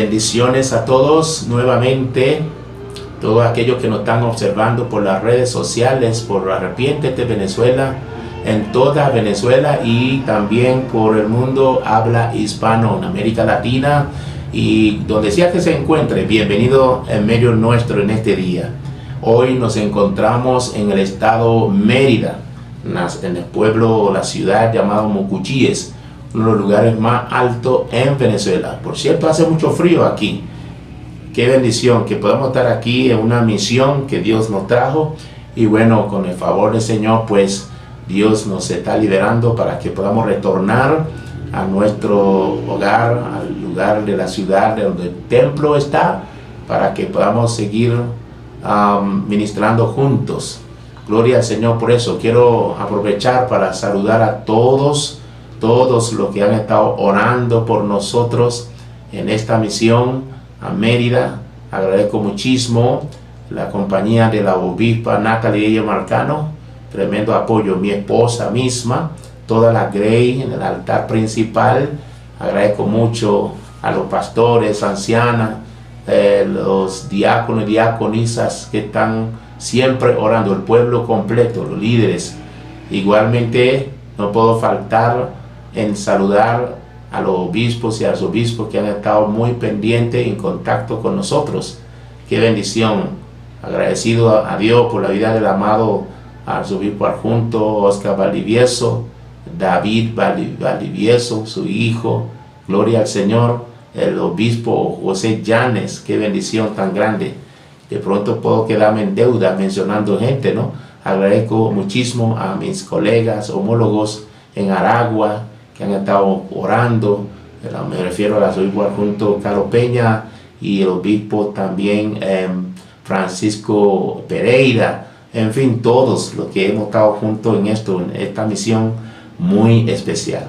Bendiciones a todos nuevamente, todos aquellos que nos están observando por las redes sociales, por Arrepiéntete Venezuela, en toda Venezuela y también por el mundo habla hispano en América Latina y donde sea que se encuentre. Bienvenido en medio nuestro en este día. Hoy nos encontramos en el estado Mérida, en el pueblo, la ciudad llamado Mucuchíes, uno de los lugares más altos en Venezuela. Por cierto, hace mucho frío aquí. Qué bendición que podamos estar aquí en una misión que Dios nos trajo. Y bueno, con el favor del Señor, pues Dios nos está liberando para que podamos retornar a nuestro hogar, al lugar de la ciudad donde el templo está, para que podamos seguir ministrando juntos. Gloria al Señor. Por eso quiero aprovechar para saludar a todos los que han estado orando por nosotros en esta misión a Mérida. Agradezco muchísimo la compañía de la obispa Natalie Marcano, tremendo apoyo, mi esposa misma, toda la Grey en el altar principal. Agradezco mucho a los pastores, ancianas, los diáconos y diaconisas que están siempre orando, el pueblo completo, los líderes. Igualmente no puedo faltar en saludar a los obispos y arzobispos que han estado muy pendientes en contacto con nosotros. Qué bendición. Agradecido a Dios por la vida del amado arzobispo adjunto Oscar Valdivieso, David Valdivieso, su hijo. Gloria al Señor. El obispo José Llanes, qué bendición tan grande. De pronto puedo quedarme en deuda mencionando gente, ¿no? Agradezco muchísimo a mis colegas, homólogos en Aragua, que han estado orando. Me refiero al arzobispo adjunto Carlos Peña y el obispo también Francisco Pereira. En fin, todos los que hemos estado juntos en esta misión muy especial.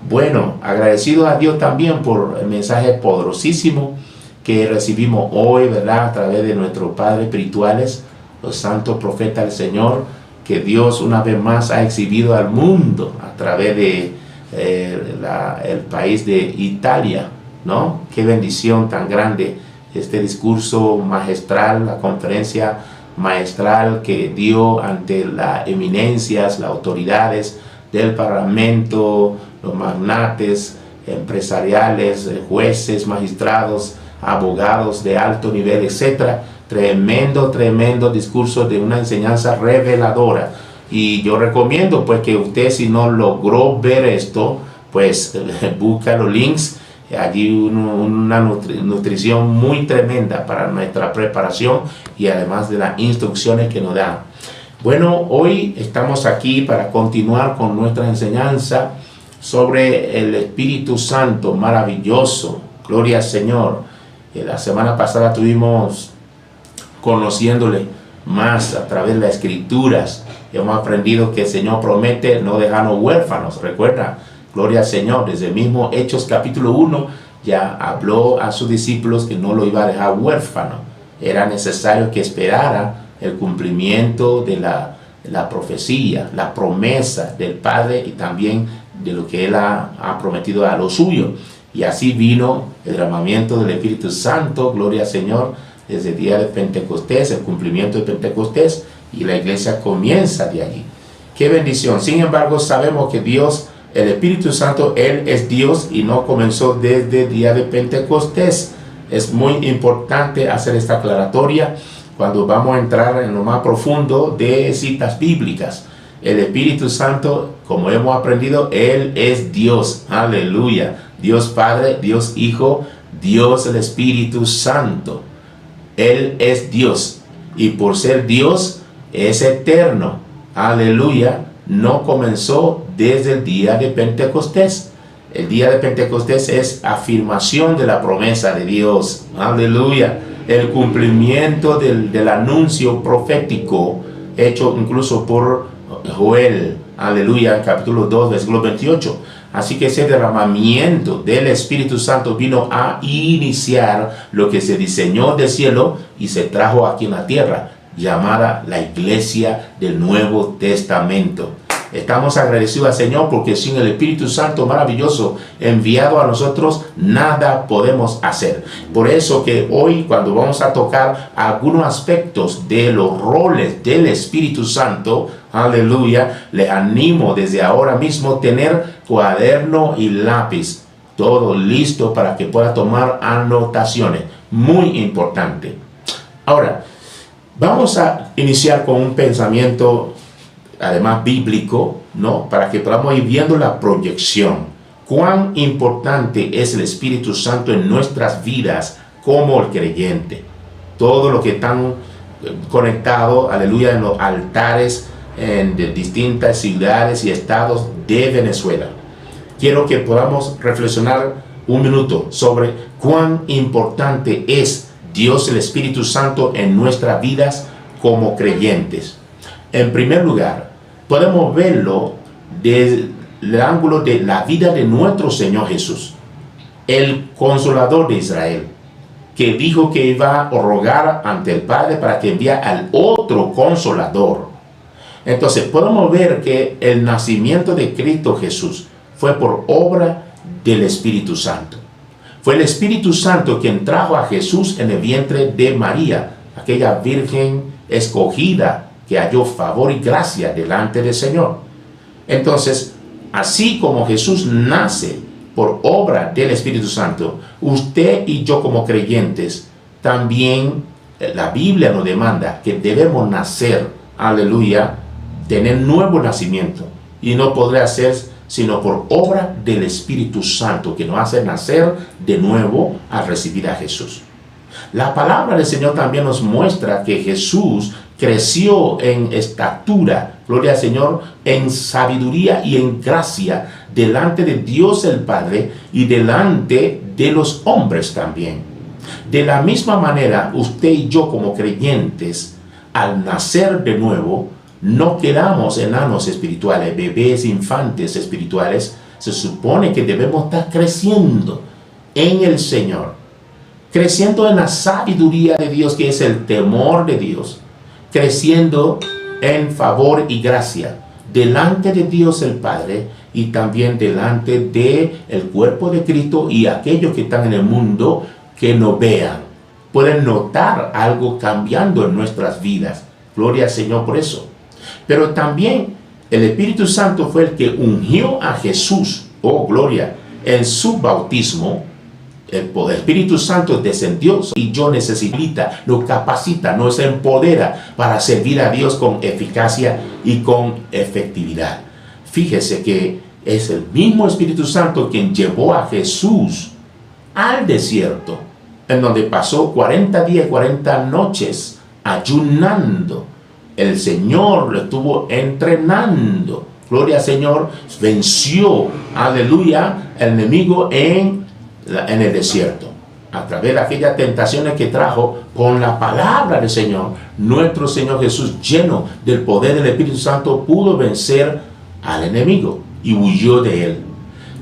Bueno, agradecido a Dios también por el mensaje poderosísimo que recibimos hoy, ¿verdad? A través de nuestros padres espirituales, los santos profetas del Señor, que Dios una vez más ha exhibido al mundo a través de el país de Italia, ¿no? Qué bendición tan grande este discurso magistral, la conferencia magistral que dio ante las eminencias, las autoridades del parlamento, los magnates empresariales, jueces, magistrados, abogados de alto nivel, etcétera. Tremendo discurso de una enseñanza reveladora. Y yo recomiendo pues que usted, si no logró ver esto, pues busca los links. Allí una nutrición muy tremenda para nuestra preparación y además de las instrucciones que nos dan. Bueno, hoy estamos aquí para continuar con nuestra enseñanza sobre el Espíritu Santo maravilloso. Gloria al Señor. La semana pasada estuvimos conociéndole más a través de las Escrituras. Hemos aprendido que el Señor promete no dejarnos huérfanos. Recuerda, gloria al Señor, desde el mismo Hechos capítulo 1 ya habló a sus discípulos que no lo iba a dejar huérfano. Era necesario que esperara el cumplimiento de la profecía, la promesa del Padre y también de lo que Él ha prometido a los suyos. Y así vino el derramamiento del Espíritu Santo, gloria al Señor, desde el día de Pentecostés, el cumplimiento de Pentecostés, y la iglesia comienza de allí. ¡Qué bendición! Sin embargo, sabemos que Dios, el Espíritu Santo, Él es Dios y no comenzó desde el día de Pentecostés. Es muy importante hacer esta aclaratoria cuando vamos a entrar en lo más profundo de citas bíblicas. El Espíritu Santo, como hemos aprendido, Él es Dios. ¡Aleluya! Dios Padre, Dios Hijo, Dios el Espíritu Santo. Él es Dios y por ser Dios es eterno. Aleluya. No comenzó desde el día de Pentecostés. El día de Pentecostés es afirmación de la promesa de Dios. Aleluya. El cumplimiento del anuncio profético hecho incluso por Joel. Aleluya. Capítulo 2, versículo 28. Así que ese derramamiento del Espíritu Santo vino a iniciar lo que se diseñó del cielo y se trajo aquí en la tierra, llamada la Iglesia del Nuevo Testamento. Estamos agradecidos al Señor porque sin el Espíritu Santo maravilloso enviado a nosotros, nada podemos hacer. Por eso que hoy, cuando vamos a tocar algunos aspectos de los roles del Espíritu Santo, aleluya, les animo desde ahora mismo a tener cuaderno y lápiz, todo listo para que pueda tomar anotaciones. Muy importante. Ahora, vamos a iniciar con un pensamiento, además bíblico, ¿no? Para que podamos ir viendo la proyección. Cuán importante es el Espíritu Santo en nuestras vidas como el creyente. Todo lo que están conectados, aleluya, en los altares de distintas ciudades y estados de Venezuela. Quiero que podamos reflexionar un minuto sobre cuán importante es Dios, el Espíritu Santo, en nuestras vidas como creyentes. En primer lugar, podemos verlo desde el ángulo de la vida de nuestro Señor Jesús, el Consolador de Israel, que dijo que iba a rogar ante el Padre para que envíe al otro Consolador. Entonces podemos ver que el nacimiento de Cristo Jesús fue por obra del Espíritu Santo. Fue el Espíritu Santo quien trajo a Jesús en el vientre de María, aquella virgen escogida que halló favor y gracia delante del Señor. Entonces, así como Jesús nace por obra del Espíritu Santo, usted y yo como creyentes, también la Biblia nos demanda que debemos nacer, aleluya, tener nuevo nacimiento, y no podrá ser sino por obra del Espíritu Santo, que nos hace nacer de nuevo al recibir a Jesús. La palabra del Señor también nos muestra que Jesús creció en estatura, gloria al Señor, en sabiduría y en gracia delante de Dios el Padre y delante de los hombres también. De la misma manera, usted y yo como creyentes, al nacer de nuevo, no quedamos enanos espirituales, bebés, infantes espirituales. Se supone que debemos estar creciendo en el Señor, creciendo en la sabiduría de Dios, que es el temor de Dios, creciendo en favor y gracia delante de Dios el Padre y también delante del cuerpo de Cristo y aquellos que están en el mundo que nos vean. Pueden notar algo cambiando en nuestras vidas. Gloria al Señor por eso. Pero también el Espíritu Santo fue el que ungió a Jesús, oh gloria, en su bautismo. El Espíritu Santo descendió y yo necesita, nos capacita, nos empodera para servir a Dios con eficacia y con efectividad. Fíjese que es el mismo Espíritu Santo quien llevó a Jesús al desierto, en donde pasó 40 días y 40 noches ayunando. El Señor lo estuvo entrenando. Gloria al Señor, venció, aleluya, el enemigo en el desierto. A través de aquellas tentaciones que trajo con la palabra del Señor, nuestro Señor Jesús, lleno del poder del Espíritu Santo, pudo vencer al enemigo y huyó de él.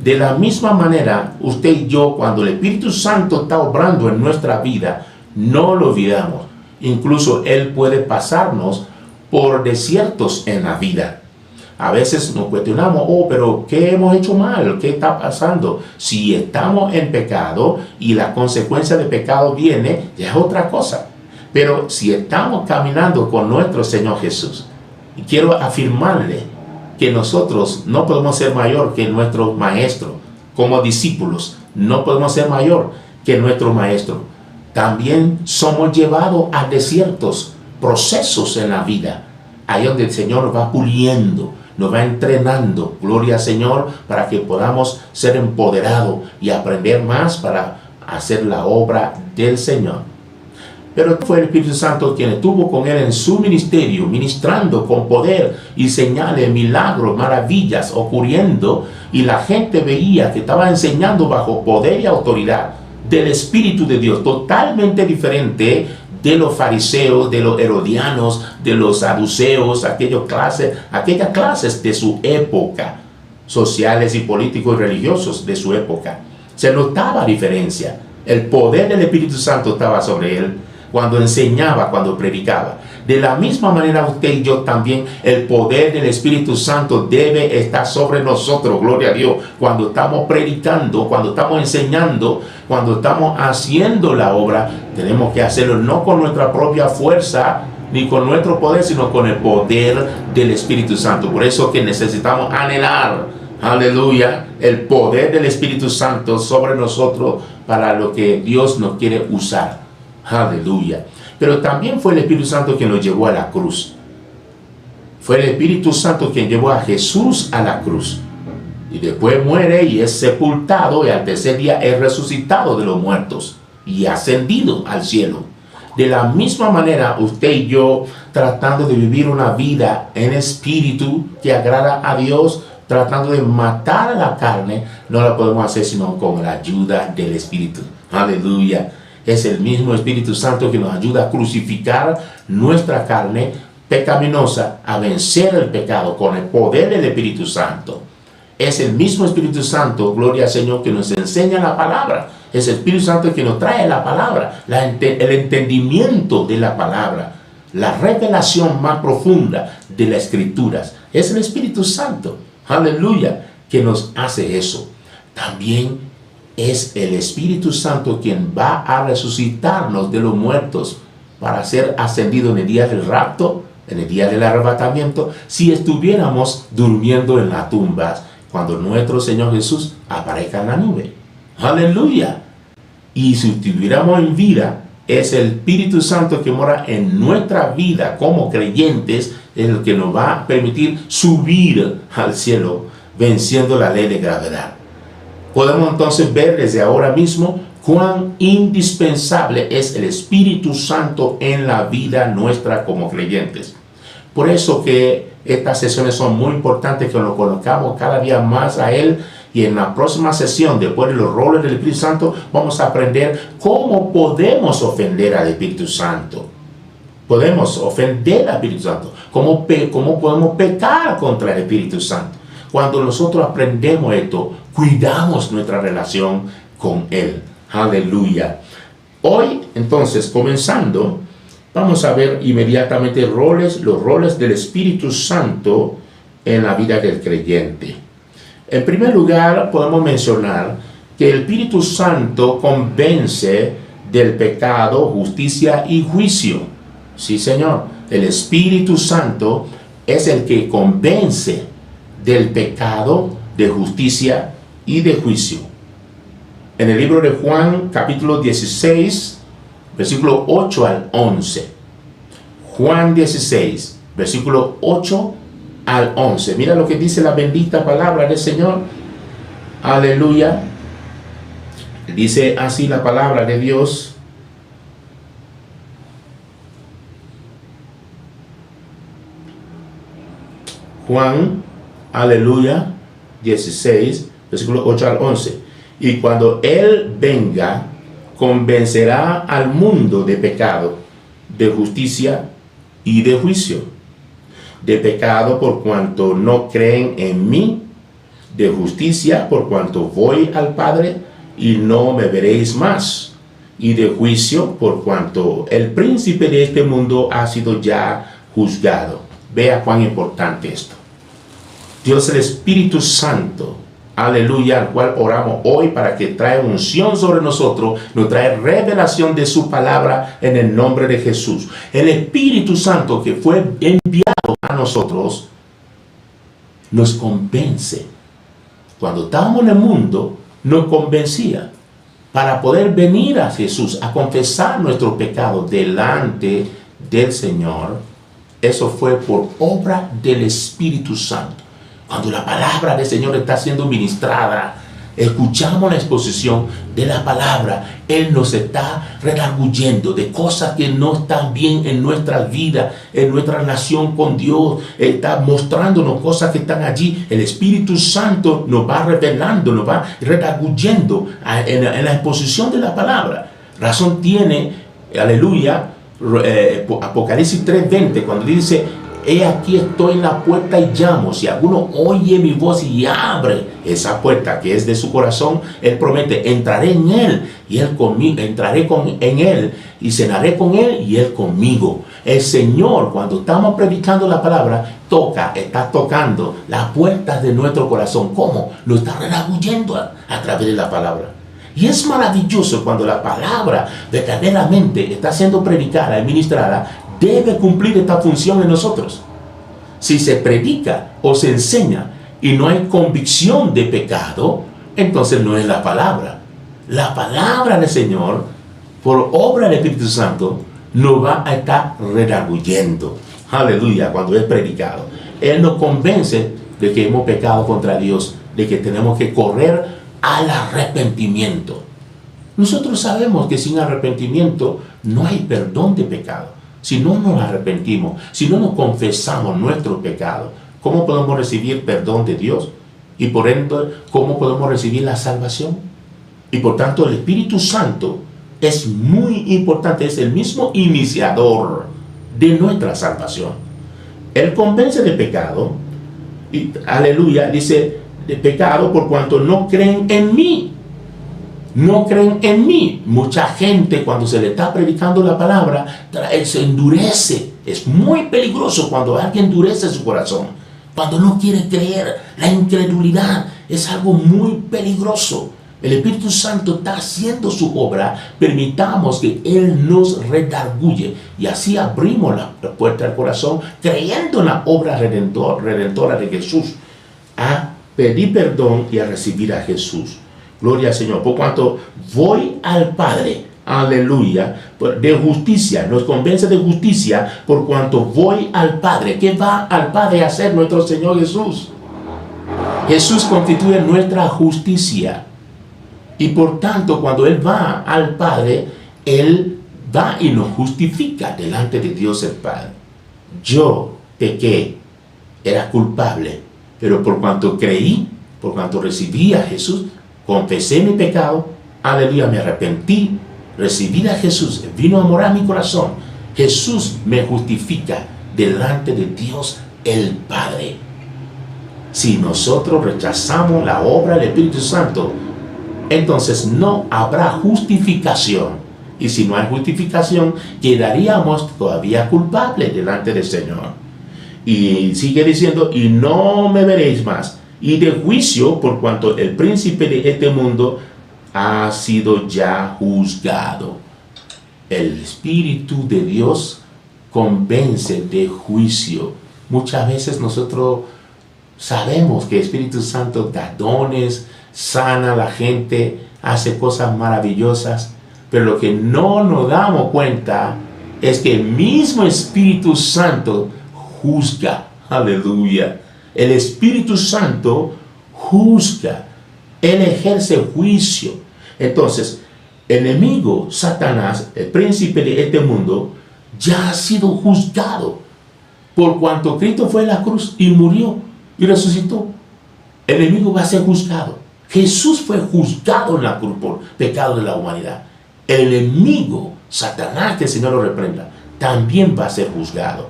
De la misma manera, usted y yo, cuando el Espíritu Santo está obrando en nuestra vida, no lo olvidamos. Incluso Él puede pasarnos por desiertos en la vida. A veces nos cuestionamos, pero ¿qué hemos hecho mal? ¿Qué está pasando? Si estamos en pecado y la consecuencia de pecado viene, ya es otra cosa. Pero si estamos caminando con nuestro Señor Jesús, y quiero afirmarle que nosotros no podemos ser mayor que nuestro Maestro. Como discípulos, no podemos ser mayor que nuestro Maestro. También somos llevados a desiertos, procesos en la vida, ahí donde el Señor nos va puliendo, nos va entrenando, gloria al Señor, para que podamos ser empoderados y aprender más para hacer la obra del Señor. Pero fue el Espíritu Santo quien estuvo con él en su ministerio, ministrando con poder y señales, milagros, maravillas ocurriendo, y la gente veía que estaba enseñando bajo poder y autoridad del Espíritu de Dios, totalmente diferente de los fariseos, de los herodianos, de los saduceos, aquellas clases de su época, sociales y políticos y religiosos de su época. Se notaba diferencia. El poder del Espíritu Santo estaba sobre él cuando enseñaba, cuando predicaba. De la misma manera usted y yo también, el poder del Espíritu Santo debe estar sobre nosotros, gloria a Dios, cuando estamos predicando, cuando estamos enseñando, cuando estamos haciendo la obra. Tenemos que hacerlo no con nuestra propia fuerza, ni con nuestro poder, sino con el poder del Espíritu Santo. Por eso que necesitamos anhelar, aleluya, el poder del Espíritu Santo sobre nosotros para lo que Dios nos quiere usar. Aleluya. Pero también fue el Espíritu Santo quien nos llevó a la cruz. Fue el Espíritu Santo quien llevó a Jesús a la cruz. Y después muere y es sepultado, y al tercer día es resucitado de los muertos y ascendido al cielo. De la misma manera, usted y yo, tratando de vivir una vida en espíritu que agrada a Dios, tratando de matar a la carne, no la podemos hacer sino con la ayuda del Espíritu. Aleluya. Es el mismo Espíritu Santo que nos ayuda a crucificar nuestra carne pecaminosa, a vencer el pecado con el poder del Espíritu Santo. Es el mismo Espíritu Santo, gloria al Señor, que nos enseña la palabra. Es el Espíritu Santo que nos trae la palabra, el entendimiento de la palabra, la revelación más profunda de las Escrituras. Es el Espíritu Santo, aleluya, que nos hace eso. También es el Espíritu Santo quien va a resucitarnos de los muertos para ser ascendido en el día del rapto, en el día del arrebatamiento, si estuviéramos durmiendo en las tumbas, cuando nuestro Señor Jesús aparezca en la nube. Aleluya. Y si estuviéramos en vida, es el Espíritu Santo que mora en nuestra vida como creyentes, es el que nos va a permitir subir al cielo, venciendo la ley de gravedad. Podemos entonces ver desde ahora mismo cuán indispensable es el Espíritu Santo en la vida nuestra como creyentes. Por eso que estas sesiones son muy importantes, que nos conozcamos cada día más a Él. Y en la próxima sesión, después de los roles del Espíritu Santo, vamos a aprender cómo podemos ofender al Espíritu Santo. Podemos ofender al Espíritu Santo. Cómo podemos pecar contra el Espíritu Santo. Cuando nosotros aprendemos esto, cuidamos nuestra relación con Él. Aleluya. Hoy, entonces, comenzando, vamos a ver inmediatamente los roles del Espíritu Santo en la vida del creyente. En primer lugar, podemos mencionar que el Espíritu Santo convence del pecado, justicia y juicio. Sí, Señor. El Espíritu Santo es el que convence del pecado, de justicia y de juicio. En el libro de Juan, capítulo 16, versículo 8 al 11. Juan 16, versículo 8 al 11. Mira lo que dice la bendita palabra del Señor. Aleluya. Dice así la palabra de Dios. Juan, aleluya, 16, versículo 8 al 11. Y cuando Él venga, convencerá al mundo de pecado, de justicia y de juicio. De pecado por cuanto no creen en mí, de justicia por cuanto voy al Padre y no me veréis más, y de juicio por cuanto el príncipe de este mundo ha sido ya juzgado. Vea cuán importante esto. Dios el Espíritu Santo, aleluya, al cual oramos hoy para que trae unción sobre nosotros, nos trae revelación de su palabra en el nombre de Jesús. El Espíritu Santo que fue enviado a nosotros nos convence. Cuando estábamos en el mundo, nos convencía para poder venir a Jesús a confesar nuestros pecados delante del Señor. Eso fue por obra del Espíritu Santo. Cuando la palabra del Señor está siendo ministrada, escuchamos la exposición de la palabra, Él nos está redarguyendo de cosas que no están bien en nuestra vida, en nuestra relación con Dios. Él está mostrándonos cosas que están allí. El Espíritu Santo nos va revelando, nos va redarguyendo en la exposición de la palabra. Razón tiene, aleluya, Apocalipsis 3:20, cuando dice: he aquí estoy en la puerta y llamo. Si alguno oye mi voz y abre esa puerta que es de su corazón, Él promete, entraré en Él y Él conmigo, en Él y cenaré con Él y Él conmigo. El Señor, cuando estamos predicando la palabra, está tocando las puertas de nuestro corazón. ¿Cómo? Lo está redarguyendo a través de la palabra. Y es maravilloso cuando la palabra verdaderamente está siendo predicada y ministrada. Debe cumplir esta función en nosotros. Si se predica o se enseña y no hay convicción de pecado, entonces no es la palabra. La palabra del Señor, por obra del Espíritu Santo, nos va a estar redarguyendo. Aleluya, cuando es predicado. Él nos convence de que hemos pecado contra Dios, de que tenemos que correr al arrepentimiento. Nosotros sabemos que sin arrepentimiento no hay perdón de pecado. Si no nos arrepentimos, si no nos confesamos nuestro pecado, ¿cómo podemos recibir perdón de Dios? Y por ende, ¿cómo podemos recibir la salvación? Y por tanto, el Espíritu Santo es muy importante, es el mismo iniciador de nuestra salvación. Él convence de pecado, y aleluya, dice, de pecado por cuanto no creen en mí. No creen en mí. Mucha gente, cuando se le está predicando la palabra, se endurece. Es muy peligroso cuando alguien endurece su corazón, cuando no quiere creer. La incredulidad es algo muy peligroso. El Espíritu Santo está haciendo su obra. Permitamos que Él nos redarguye y así abrimos la puerta del corazón, creyendo en la obra redentora de Jesús, a pedir perdón y a recibir a Jesús. Gloria al Señor. Por cuanto voy al Padre, aleluya, de justicia, nos convence de justicia, por cuanto voy al Padre. ¿Qué va al Padre a hacer nuestro Señor Jesús? Jesús constituye nuestra justicia. Y por tanto, cuando Él va al Padre, Él va y nos justifica delante de Dios el Padre. Yo pequé, era culpable, pero por cuanto creí, por cuanto recibí a Jesús, confesé mi pecado, aleluya, me arrepentí, recibí a Jesús, vino a morar en mi corazón. Jesús me justifica delante de Dios el Padre. Si nosotros rechazamos la obra del Espíritu Santo, entonces no habrá justificación. Y si no hay justificación, quedaríamos todavía culpables delante del Señor. Y sigue diciendo, y no me veréis más. Y de juicio, por cuanto el príncipe de este mundo ha sido ya juzgado. El Espíritu de Dios convence de juicio. Muchas veces nosotros sabemos que el Espíritu Santo da dones, sana a la gente, hace cosas maravillosas, pero lo que no nos damos cuenta es que el mismo Espíritu Santo juzga. Aleluya. El Espíritu Santo juzga. Él ejerce juicio. Entonces, el enemigo, Satanás, el príncipe de este mundo, ya ha sido juzgado. Por cuanto Cristo fue a la cruz y murió y resucitó, el enemigo va a ser juzgado. Jesús fue juzgado en la cruz por pecado de la humanidad. El enemigo, Satanás, que el Señor lo reprenda, también va a ser juzgado.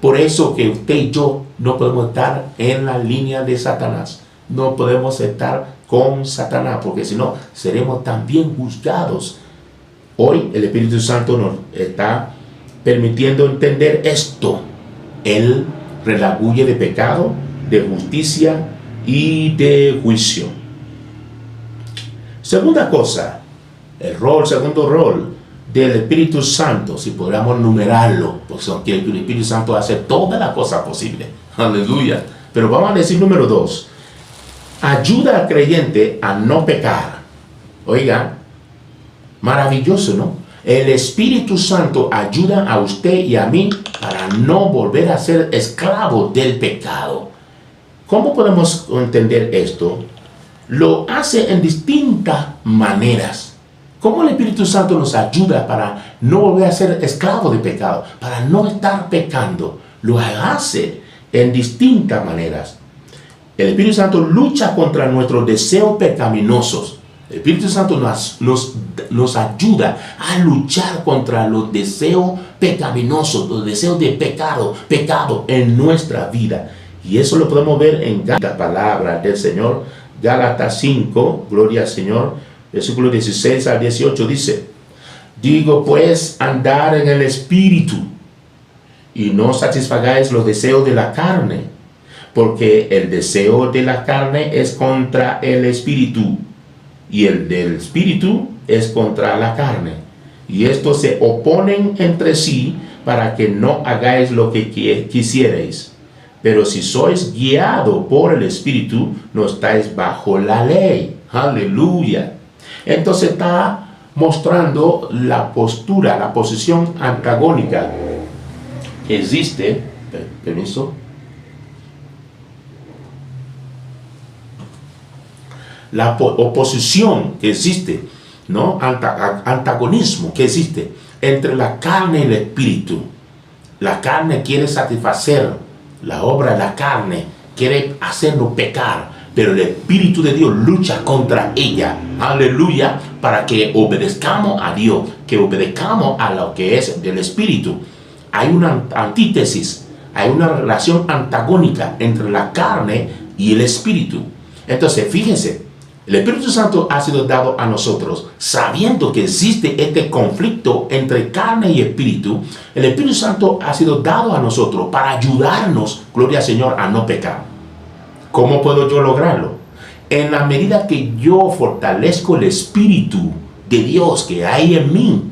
Por eso que usted y yo no podemos estar en la línea de Satanás. No podemos estar con Satanás, porque si no, seremos también juzgados. Hoy el Espíritu Santo nos está permitiendo entender esto. Él redarguye de pecado, de justicia y de juicio. Segunda cosa, segundo rol del Espíritu Santo, si podríamos numerarlo, porque el Espíritu Santo hace todas las cosas posibles. Aleluya. Pero vamos a decir número 2. Ayuda al creyente a no pecar. Oiga, maravilloso, ¿no? El Espíritu Santo ayuda a usted y a mí para no volver a ser esclavos del pecado. ¿Cómo podemos entender esto? Lo hace en distintas maneras. ¿Cómo el Espíritu Santo nos ayuda para no volver a ser esclavos de pecado? Para no estar pecando. Lo hace en distintas maneras. El Espíritu Santo lucha contra nuestros deseos pecaminosos. El Espíritu Santo nos ayuda a luchar contra los deseos pecaminosos, los deseos de pecado en nuestra vida. Y eso lo podemos ver en la palabra del Señor. Gálatas 5, gloria al Señor, versículo 16 al 18 dice: digo pues, andar en el Espíritu, y no satisfagáis los deseos de la carne, porque el deseo de la carne es contra el Espíritu, y el del Espíritu es contra la carne. Y estos se oponen entre sí, para que no hagáis lo que quisierais. Pero si sois guiados por el Espíritu, no estáis bajo la ley. Aleluya. Entonces está mostrando la postura, la posición antagónica que existe. Permiso. La oposición que existe, ¿no? Antagonismo que existe entre la carne y el espíritu. La carne quiere satisfacer la obra de la carne, quiere hacernos pecar, pero el Espíritu de Dios lucha contra ella. Aleluya, para que obedezcamos a Dios, que obedezcamos a lo que es del Espíritu. Hay una antítesis, hay una relación antagónica entre la carne y el Espíritu. Entonces, fíjense, el Espíritu Santo ha sido dado a nosotros sabiendo que existe este conflicto entre carne y espíritu. El Espíritu Santo ha sido dado a nosotros para ayudarnos, gloria al Señor, a no pecar. ¿Cómo puedo yo lograrlo? En la medida que yo fortalezco el Espíritu de Dios que hay en mí,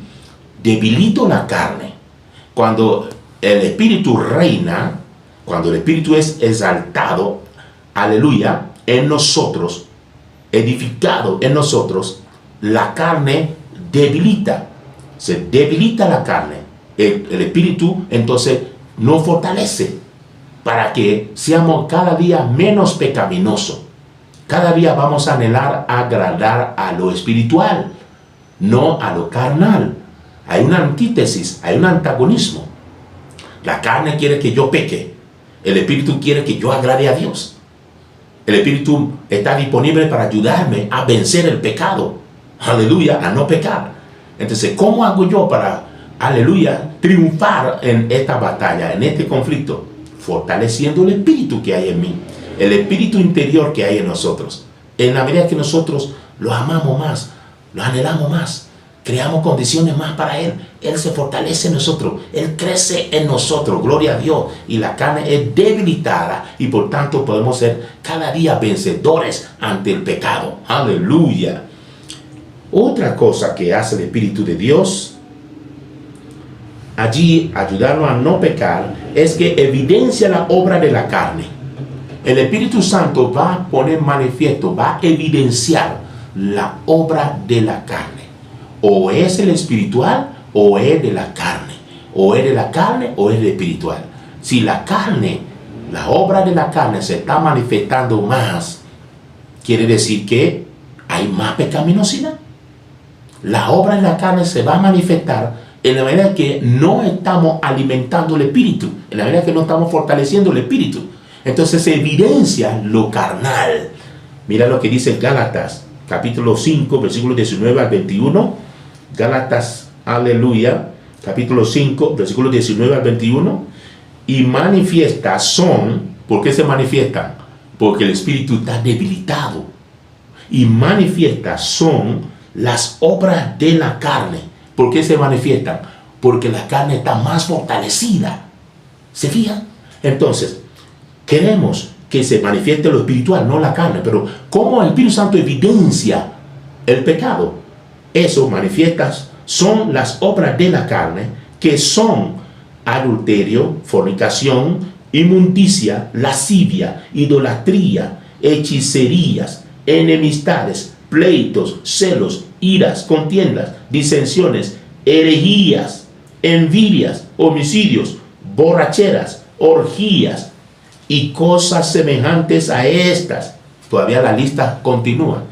debilito la carne. Cuando el Espíritu reina, cuando el Espíritu es exaltado, aleluya, en nosotros, edificado en nosotros, la carne debilita. Se debilita la carne. El Espíritu entonces nos fortalece para que seamos cada día menos pecaminosos. Cada día vamos a anhelar agradar a lo espiritual, no a lo carnal. Hay una antítesis, hay un antagonismo. La carne quiere que yo peque. El Espíritu quiere que yo agrade a Dios. El Espíritu está disponible para ayudarme a vencer el pecado. Aleluya, a no pecar. Entonces, ¿cómo hago yo para, aleluya, triunfar en esta batalla, en este conflicto? Fortaleciendo el Espíritu que hay en mí, el Espíritu interior que hay en nosotros. En la medida que nosotros lo amamos más, lo anhelamos más, creamos condiciones más para Él, Él se fortalece en nosotros, Él crece en nosotros, gloria a Dios, y la carne es debilitada, y por tanto podemos ser cada día vencedores ante el pecado. Aleluya. Otra cosa que hace el Espíritu de Dios, allí ayudarnos a no pecar, es que evidencia la obra de la carne. El Espíritu Santo va a poner manifiesto, va a evidenciar la obra de la carne. O es el espiritual o es de la carne. O es de la carne o es de espiritual. Si la carne, la obra de la carne se está manifestando más, quiere decir que hay más pecaminosidad. La obra de la carne se va a manifestar en la medida que no estamos alimentando el espíritu, en la medida que no estamos fortaleciendo el espíritu. Entonces se evidencia lo carnal. Mira lo que dice Gálatas, capítulo 5, versículos 19 al 21. Gálatas, aleluya, capítulo 5, versículos 19 al 21. Y manifiestas son, ¿por qué se manifiestan? Porque el espíritu está debilitado. Y manifiestas son las obras de la carne. ¿Por qué se manifiestan? Porque la carne está más fortalecida. ¿Se fijan? Entonces, queremos que se manifieste lo espiritual, no la carne. Pero ¿cómo el Espíritu Santo evidencia el pecado? Eso manifiestas son las obras de la carne, que son adulterio, fornicación, inmundicia, lascivia, idolatría, hechicerías, enemistades, pleitos, celos, iras, contiendas, disensiones, herejías, envidias, homicidios, borracheras, orgías y cosas semejantes a estas. Todavía la lista continúa.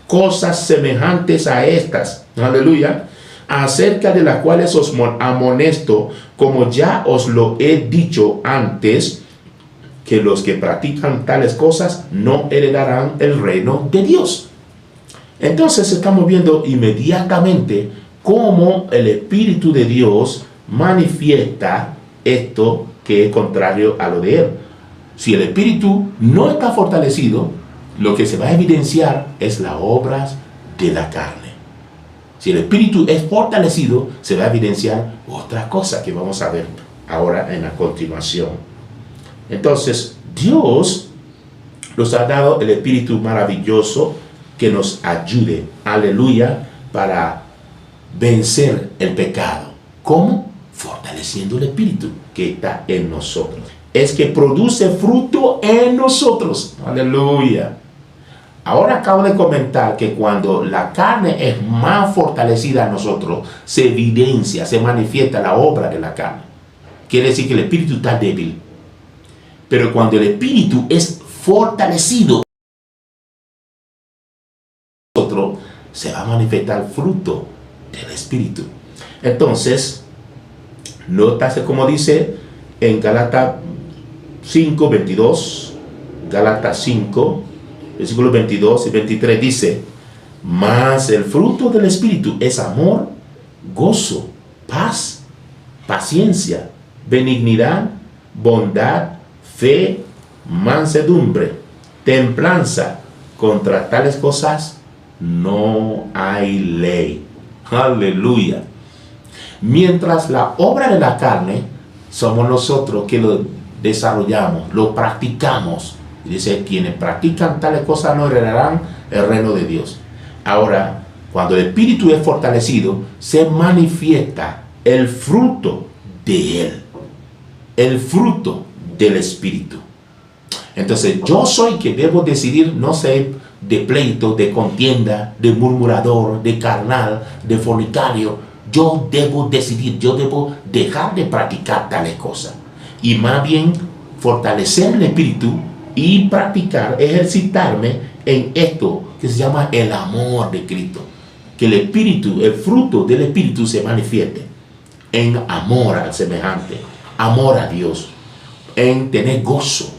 Cosas semejantes a estas, aleluya, acerca de las cuales os amonesto, como ya os lo he dicho antes, que los que practican tales cosas no heredarán el reino de Dios. Entonces estamos viendo inmediatamente cómo el Espíritu de Dios manifiesta esto que es contrario a lo de Él. Si el Espíritu no está fortalecido, lo que se va a evidenciar es las obras de la carne. Si el Espíritu es fortalecido, se va a evidenciar otra cosa que vamos a ver ahora en la continuación. Entonces, Dios nos ha dado el Espíritu maravilloso que nos ayude, aleluya, para vencer el pecado. ¿Cómo? Fortaleciendo el Espíritu que está en nosotros. Es que produce fruto en nosotros. Aleluya. Ahora acabo de comentar que cuando la carne es más fortalecida en nosotros, se evidencia, se manifiesta la obra de la carne. Quiere decir que el Espíritu está débil. Pero cuando el Espíritu es fortalecido, se va a manifestar el fruto del Espíritu. Entonces, nótase como dice en Gálatas 5, 22, Gálatas 5, versículos 22 y 23 dice: mas el fruto del Espíritu es amor, gozo, paz, paciencia, benignidad, bondad, fe, mansedumbre, templanza. Contra tales cosas no hay ley. Aleluya. Mientras la obra de la carne somos nosotros que lo desarrollamos, lo practicamos. Y dice, quienes practican tales cosas no heredarán el reino de Dios. Ahora, cuando el Espíritu es fortalecido, se manifiesta el fruto de Él. El fruto del Espíritu. Entonces, yo soy que debo decidir no ser de pleito, de contienda, de murmurador, de carnal, de fornicario. Yo debo decidir, yo debo dejar de practicar tales cosas. Y más bien fortalecer el Espíritu y practicar, ejercitarme en esto que se llama el amor de Cristo. Que el Espíritu, el fruto del Espíritu se manifieste en amor al semejante, amor a Dios, en tener gozo,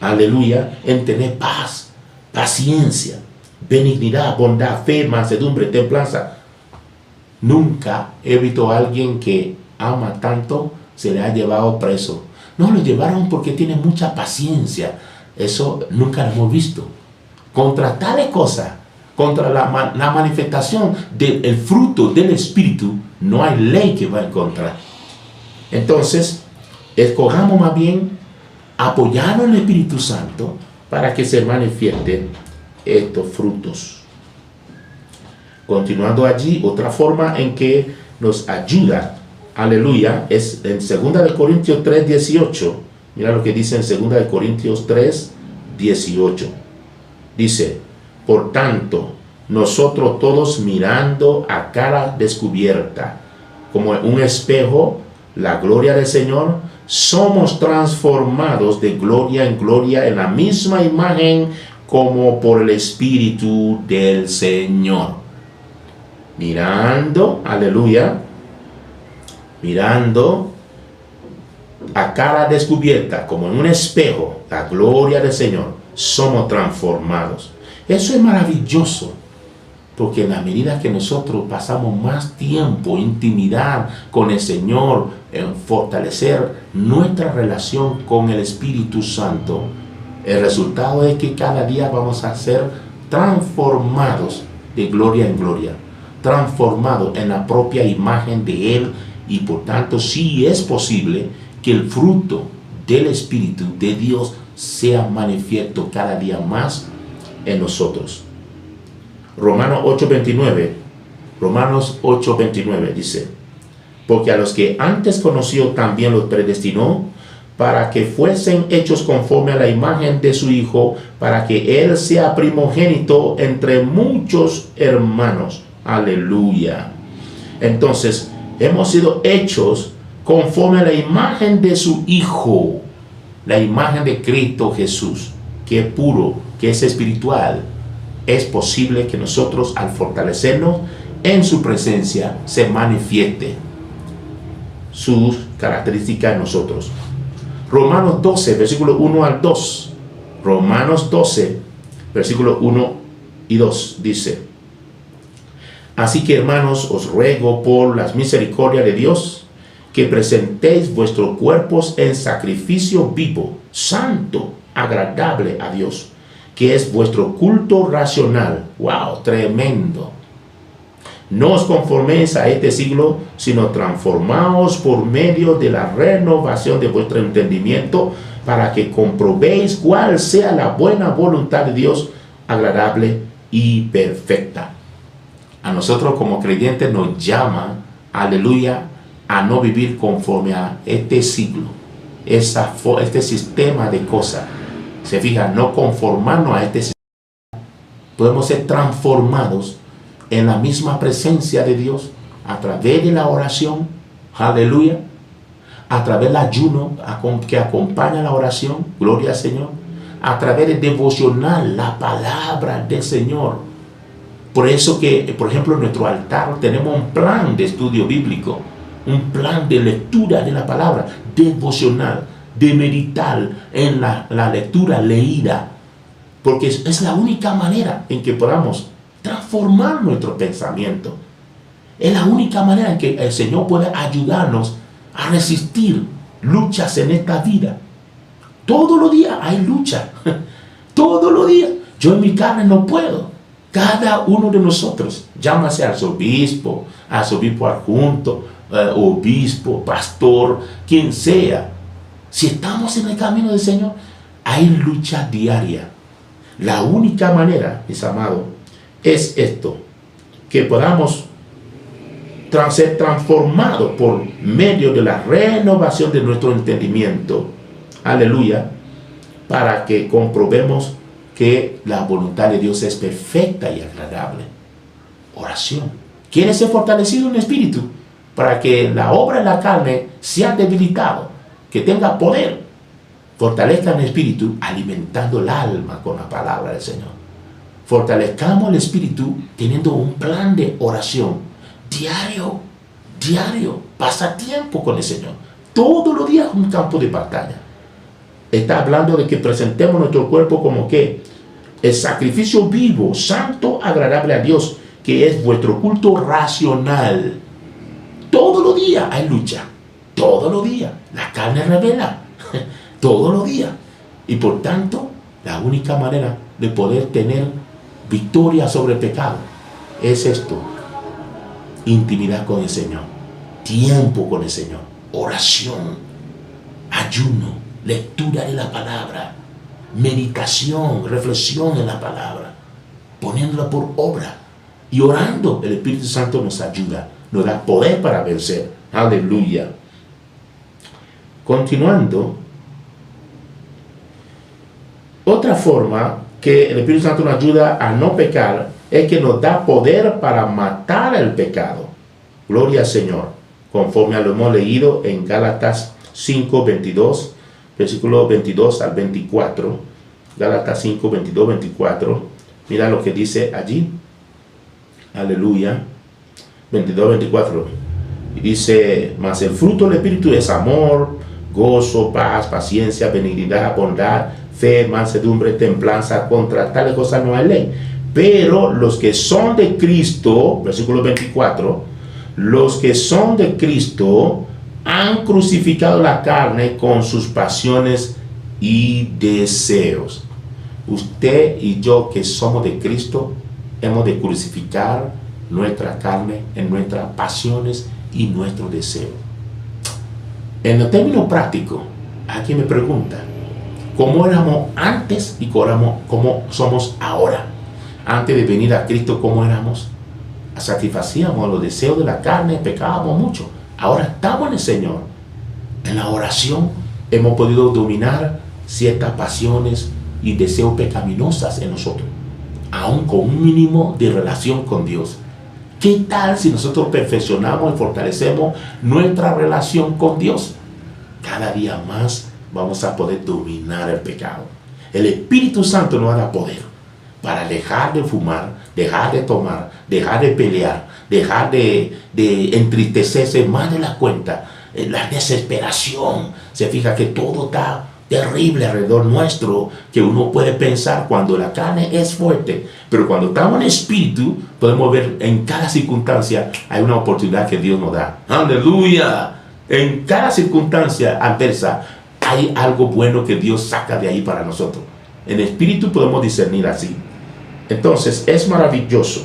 aleluya, en tener paz, paciencia, benignidad, bondad, fe, mansedumbre, templanza. Nunca he visto a alguien que ama tanto, se le ha llevado preso. No, lo llevaron porque tiene mucha paciencia. Eso nunca lo hemos visto. Contra tales cosas, contra la manifestación del fruto del Espíritu, no hay ley que va a encontrar. Entonces, escojamos más bien apoyarnos en el Espíritu Santo para que se manifiesten estos frutos. Continuando allí, otra forma en que nos ayuda, aleluya, es en 2 Corintios 3, 18. Mira lo que dice en 2 Corintios 3, 18. Dice, por tanto, nosotros todos mirando a cara descubierta, como en un espejo, la gloria del Señor, somos transformados de gloria en gloria en la misma imagen como por el Espíritu del Señor. Mirando, aleluya, mirando a cara descubierta, como en un espejo, la gloria del Señor, somos transformados. Eso es maravilloso, porque en la medida que nosotros pasamos más tiempo, intimidad con el Señor, en fortalecer nuestra relación con el Espíritu Santo, el resultado es que cada día vamos a ser transformados de gloria en gloria, transformados en la propia imagen de Él, y por tanto sí es posible que el fruto del Espíritu de Dios sea manifiesto cada día más en nosotros. Romanos 8:29 dice, porque a los que antes conoció también los predestinó para que fuesen hechos conforme a la imagen de su Hijo, para que Él sea primogénito entre muchos hermanos. Aleluya. Entonces, hemos sido hechos conforme a la imagen de su Hijo, la imagen de Cristo Jesús, que es puro, que es espiritual. Es posible que nosotros, al fortalecernos en su presencia, se manifieste sus características en nosotros. Romanos 12, versículo 1 al 2. Romanos 12, versículo 1 y 2 dice, Así que, hermanos, os ruego por las misericordias de Dios que presentéis vuestros cuerpos en sacrificio vivo, santo, agradable a Dios, que es vuestro culto racional. ¡Wow! Tremendo. No os conforméis a este siglo, sino transformaos por medio de la renovación de vuestro entendimiento, para que comprobéis cuál sea la buena voluntad de Dios, agradable y perfecta. A nosotros como creyentes nos llama, aleluya, a no vivir conforme a este siglo, este sistema de cosas. Se fija, no conformarnos a este sistema. Podemos ser transformados en la misma presencia de Dios a través de la oración, aleluya, a través del ayuno que acompaña la oración, gloria al Señor, a través del devocional, la palabra del Señor. Por eso que, por ejemplo, en nuestro altar tenemos un plan de estudio bíblico, un plan de lectura de la palabra, devocional, de meditar en la lectura leída, porque es la única manera en que podamos transformar nuestro pensamiento. Es la única manera en que el Señor puede ayudarnos a resistir luchas en esta vida. Todos los días hay lucha. Todos los días. Yo en mi carne no puedo. Cada uno de nosotros, llámase arzobispo adjunto, obispo, pastor, quien sea. Si estamos en el camino del Señor, hay lucha diaria. La única manera, mis amados, es esto, que podamos ser transformados por medio de la renovación de nuestro entendimiento, aleluya, para que comprobemos que la voluntad de Dios es perfecta y agradable. Oración. ¿Quieres ser fortalecido en espíritu? Para que la obra de la carne sea debilitado, que tenga poder. Fortalezca el espíritu alimentando el alma con la palabra del Señor. Fortalezcamos el espíritu teniendo un plan de oración diario, pasa tiempo con el Señor. Todos los días un campo de batalla. Está hablando de que presentemos nuestro cuerpo como que el sacrificio vivo, santo, agradable a Dios, que es vuestro culto racional. Todos los días hay lucha. Todos los días. La carne revela. Todos los días. Y por tanto, la única manera de poder tener victoria sobre el pecado es esto: intimidad con el Señor, tiempo con el Señor, oración, ayuno, lectura de la palabra, meditación, reflexión en la palabra, poniéndola por obra y orando. El Espíritu Santo nos ayuda, nos da poder para vencer. Aleluya. Continuando, otra forma que el Espíritu Santo nos ayuda a no pecar es que nos da poder para matar el pecado. Gloria al Señor, conforme a lo hemos leído en Gálatas 5, 22, versículo 22 al 24. Gálatas 5, 22, 24. Mira lo que dice allí. Aleluya. 22, 24. Dice: mas el fruto del Espíritu es amor, gozo, paz, paciencia, benignidad, bondad, fe, mansedumbre, templanza. Contra tales cosas no hay ley. Pero los que son de Cristo, versículo 24, los que son de Cristo han crucificado la carne con sus pasiones y deseos. Usted y yo que somos de Cristo hemos de crucificar nuestra carne en nuestras pasiones y nuestros deseos. En el término práctico, aquí me pregunta, ¿cómo éramos antes y cómo somos ahora? Antes de venir a Cristo, ¿cómo éramos? Satisfacíamos los deseos de la carne, pecábamos mucho. Ahora estamos en el Señor. En la oración hemos podido dominar ciertas pasiones y deseos pecaminosas en nosotros, aún con un mínimo de relación con Dios. ¿Qué tal si nosotros perfeccionamos y fortalecemos nuestra relación con Dios? Cada día más vamos a poder dominar el pecado. El Espíritu Santo nos da poder para dejar de fumar, dejar de tomar, dejar de pelear, dejar de entristecerse más de la cuenta. La desesperación. Se fija que todo está terrible alrededor nuestro que uno puede pensar cuando la carne es fuerte, pero cuando estamos en espíritu podemos ver en cada circunstancia hay una oportunidad que Dios nos da. ¡Aleluya! En cada circunstancia adversa hay algo bueno que Dios saca de ahí para nosotros. En espíritu podemos discernir así. Entonces es maravilloso.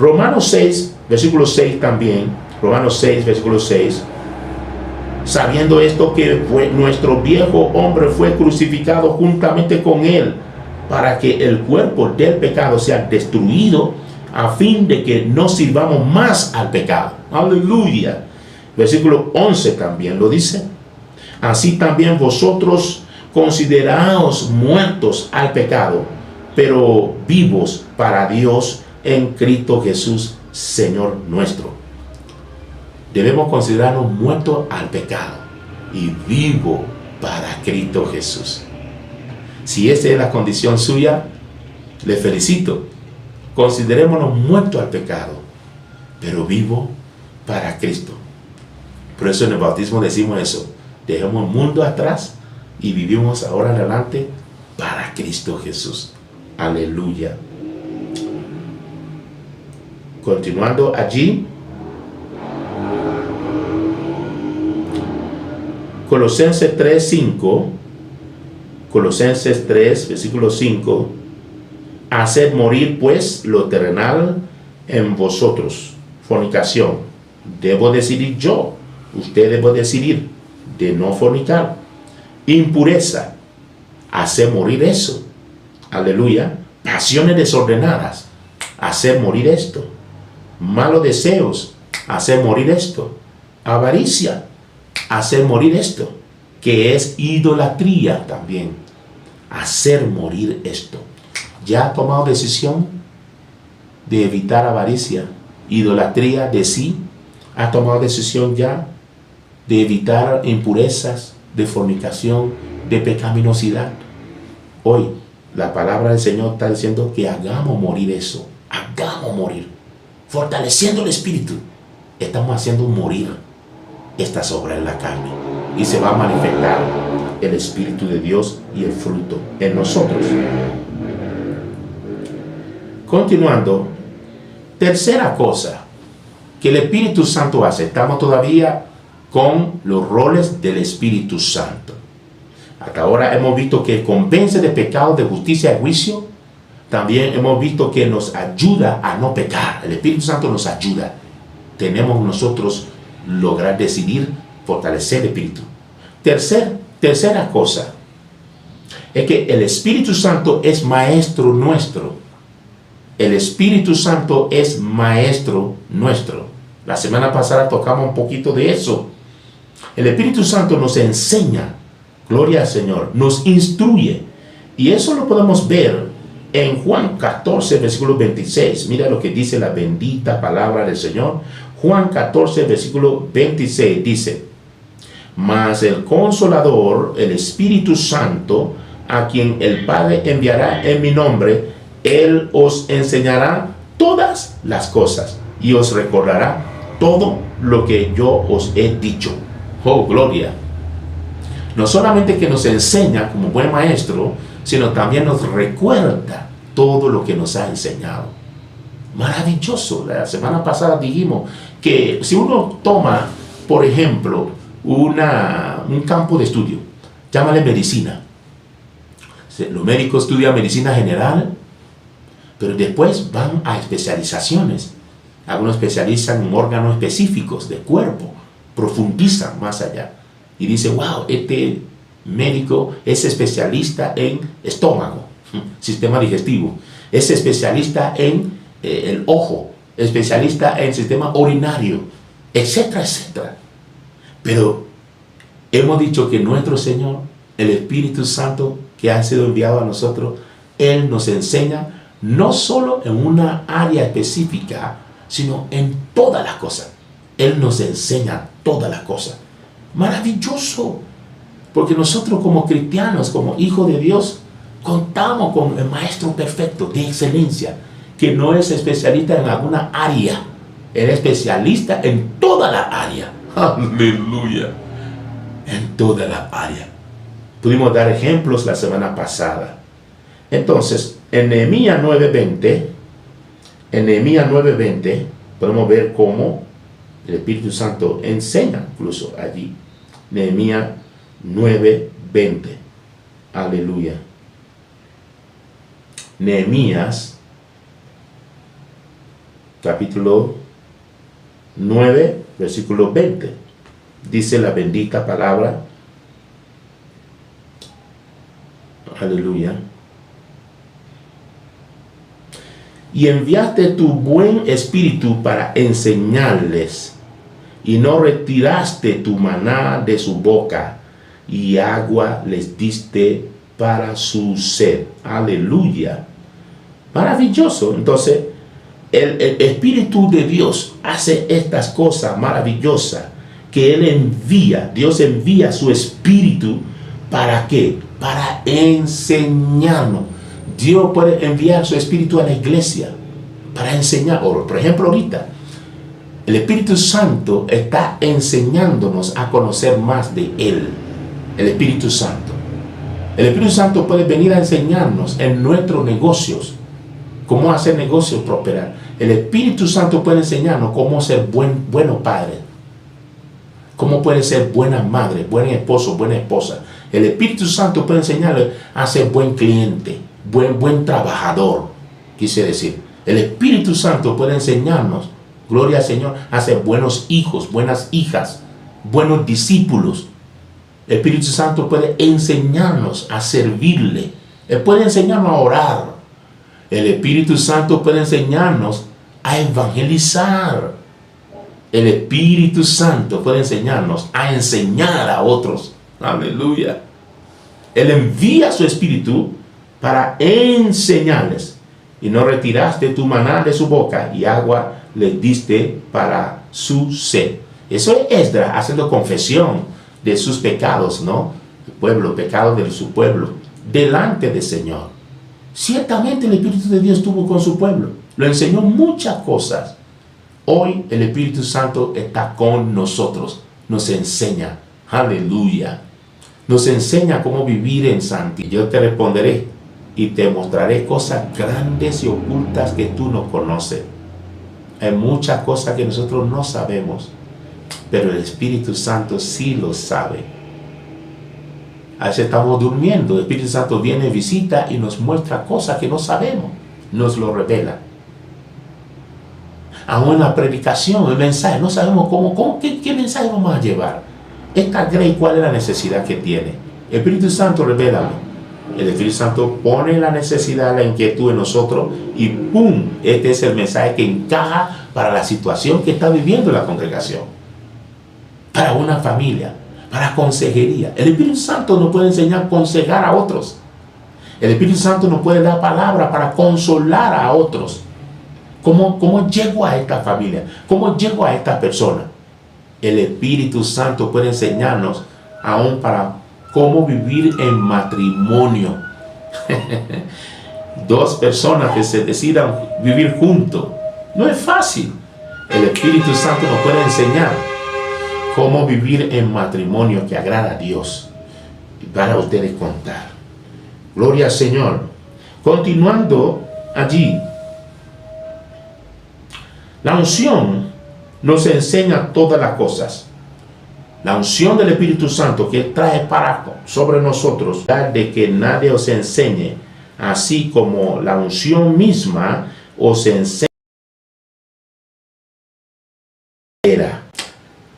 Romanos 6, versículo 6 también. Romanos 6, versículo 6. Sabiendo esto que nuestro viejo hombre fue crucificado juntamente con él, para que el cuerpo del pecado sea destruido, a fin de que no sirvamos más al pecado. Aleluya. Versículo 11 también lo dice. Así también vosotros consideraos muertos al pecado, pero vivos para Dios en Cristo Jesús, Señor nuestro. Debemos considerarnos muertos al pecado y vivos para Cristo Jesús. Si esa es la condición suya, le felicito. Considerémonos muertos al pecado, pero vivos para Cristo. Por eso en el bautismo decimos eso. Dejemos el mundo atrás y vivimos ahora en adelante para Cristo Jesús. Aleluya. Continuando allí, Colosenses 3:5, Colosenses 3, versículo 5, haced morir pues lo terrenal en vosotros, fornicación. Debo decidir yo, usted debe decidir de no fornicar. Impureza, hacer morir eso. Aleluya. Pasiones desordenadas, hacer morir esto. Malos deseos, hacer morir esto. Avaricia, hacer morir esto, que es idolatría también. Hacer morir esto. ¿Ya ha tomado decisión de evitar avaricia, idolatría de sí? ¿Ha tomado decisión ya de evitar impurezas, de fornicación, de pecaminosidad? Hoy la palabra del Señor está diciendo que hagamos morir eso. Hagamos morir. Fortaleciendo el espíritu, estamos haciendo morir estas obras en la carne, y se va a manifestar el Espíritu de Dios y el fruto en nosotros. Continuando, tercera cosa que el Espíritu Santo hace. Estamos todavía con los roles del Espíritu Santo. Hasta ahora hemos visto que convence de pecado, de justicia y juicio. También hemos visto que nos ayuda a no pecar. El Espíritu Santo nos ayuda. Tenemos nosotros lograr decidir, fortalecer el espíritu. Tercera cosa es que el Espíritu Santo es maestro nuestro. El Espíritu Santo es maestro nuestro. La semana pasada tocamos un poquito de eso. El Espíritu Santo nos enseña, gloria al Señor, nos instruye. Y eso lo podemos ver en Juan 14, versículo 26. Mira lo que dice la bendita palabra del Señor. Juan 14, versículo 26 dice: mas el Consolador, el Espíritu Santo, a quien el Padre enviará en mi nombre, Él os enseñará todas las cosas y os recordará todo lo que yo os he dicho. Oh, gloria. No solamente que nos enseña como buen maestro, sino también nos recuerda todo lo que nos ha enseñado. Maravilloso. La semana pasada dijimos que si uno toma, por ejemplo, un campo de estudio, llámale medicina. Los médicos estudian medicina general, pero después van a especializaciones. Algunos especializan en órganos específicos del cuerpo, profundizan más allá. Y dice, wow, este médico es especialista en estómago, sistema digestivo, es especialista en el ojo, especialista en sistema urinario, etcétera, etcétera. Pero hemos dicho que nuestro Señor, el Espíritu Santo que ha sido enviado a nosotros, Él nos enseña no solo en una área específica, sino en todas las cosas. Él nos enseña todas las cosas. Maravilloso, porque nosotros como cristianos, como hijos de Dios, contamos con el Maestro perfecto de excelencia, que no es especialista en alguna área, Él es especialista en toda la área. Aleluya, en toda la área. Pudimos dar ejemplos la semana pasada. Entonces, en Nehemías 9:20, podemos ver cómo el Espíritu Santo enseña incluso allí. Nehemías 9:20. Aleluya. Nehemías capítulo 9, versículo 20. Dice la bendita palabra. Aleluya. Y enviaste tu buen espíritu para enseñarles, y no retiraste tu maná de su boca, y agua les diste para su sed. Aleluya. Maravilloso. Entonces, el Espíritu de Dios hace estas cosas maravillosas que Él envía. Dios envía su Espíritu. ¿Para qué? Para enseñarnos. Dios puede enviar su Espíritu a la iglesia para enseñar. Por ejemplo, ahorita, el Espíritu Santo está enseñándonos a conocer más de Él. El Espíritu Santo. El Espíritu Santo puede venir a enseñarnos en nuestros negocios cómo hacer negocios prosperar. El Espíritu Santo puede enseñarnos cómo ser buenos padres, cómo puede ser buena madre, buen esposo, buena esposa. El Espíritu Santo puede enseñarle a ser buen cliente, buen trabajador, quise decir. El Espíritu Santo puede enseñarnos, gloria al Señor, a ser buenos hijos, buenas hijas, buenos discípulos. El Espíritu Santo puede enseñarnos a servirle. Él puede enseñarnos a orar. El Espíritu Santo puede enseñarnos a evangelizar. El Espíritu Santo puede enseñarnos a enseñar a otros. Aleluya. Él envía su Espíritu para enseñarles. Y no retiraste tu maná de su boca, y agua les diste para su sed. Eso es Esdras haciendo confesión de sus pecados, ¿no? El pueblo, pecados de su pueblo, delante del Señor. Ciertamente el Espíritu de Dios estuvo con su pueblo. Lo enseñó muchas cosas. Hoy el Espíritu Santo está con nosotros. Nos enseña. Aleluya. Nos enseña cómo vivir en santidad. Yo te responderé y te mostraré cosas grandes y ocultas que tú no conoces. Hay muchas cosas que nosotros no sabemos, pero el Espíritu Santo sí lo sabe. A veces estamos durmiendo, el Espíritu Santo viene, visita y nos muestra cosas que no sabemos. Nos lo revela. Aún en la predicación, el mensaje, no sabemos qué mensaje vamos a llevar. Esta Grey, ¿cuál es la necesidad que tiene? El Espíritu Santo revela. El Espíritu Santo pone la necesidad, la inquietud en nosotros y ¡pum! Este es el mensaje que encaja para la situación que está viviendo la congregación. Para una familia, para consejería. El Espíritu Santo nos puede enseñar a aconsejar a otros. El Espíritu Santo nos puede dar palabra para consolar a otros. ¿Cómo llego a esta familia? ¿Cómo llego a esta persona? El Espíritu Santo puede enseñarnos aún para cómo vivir en matrimonio. Dos personas que se decidan vivir juntos. No es fácil. El Espíritu Santo nos puede enseñar cómo vivir en matrimonio que agrada a Dios. Y para ustedes contar. Gloria al Señor. Continuando allí. La unción nos enseña todas las cosas. La unción del Espíritu Santo que trae para sobre nosotros, de que nadie os enseñe, así como la unción misma os enseña.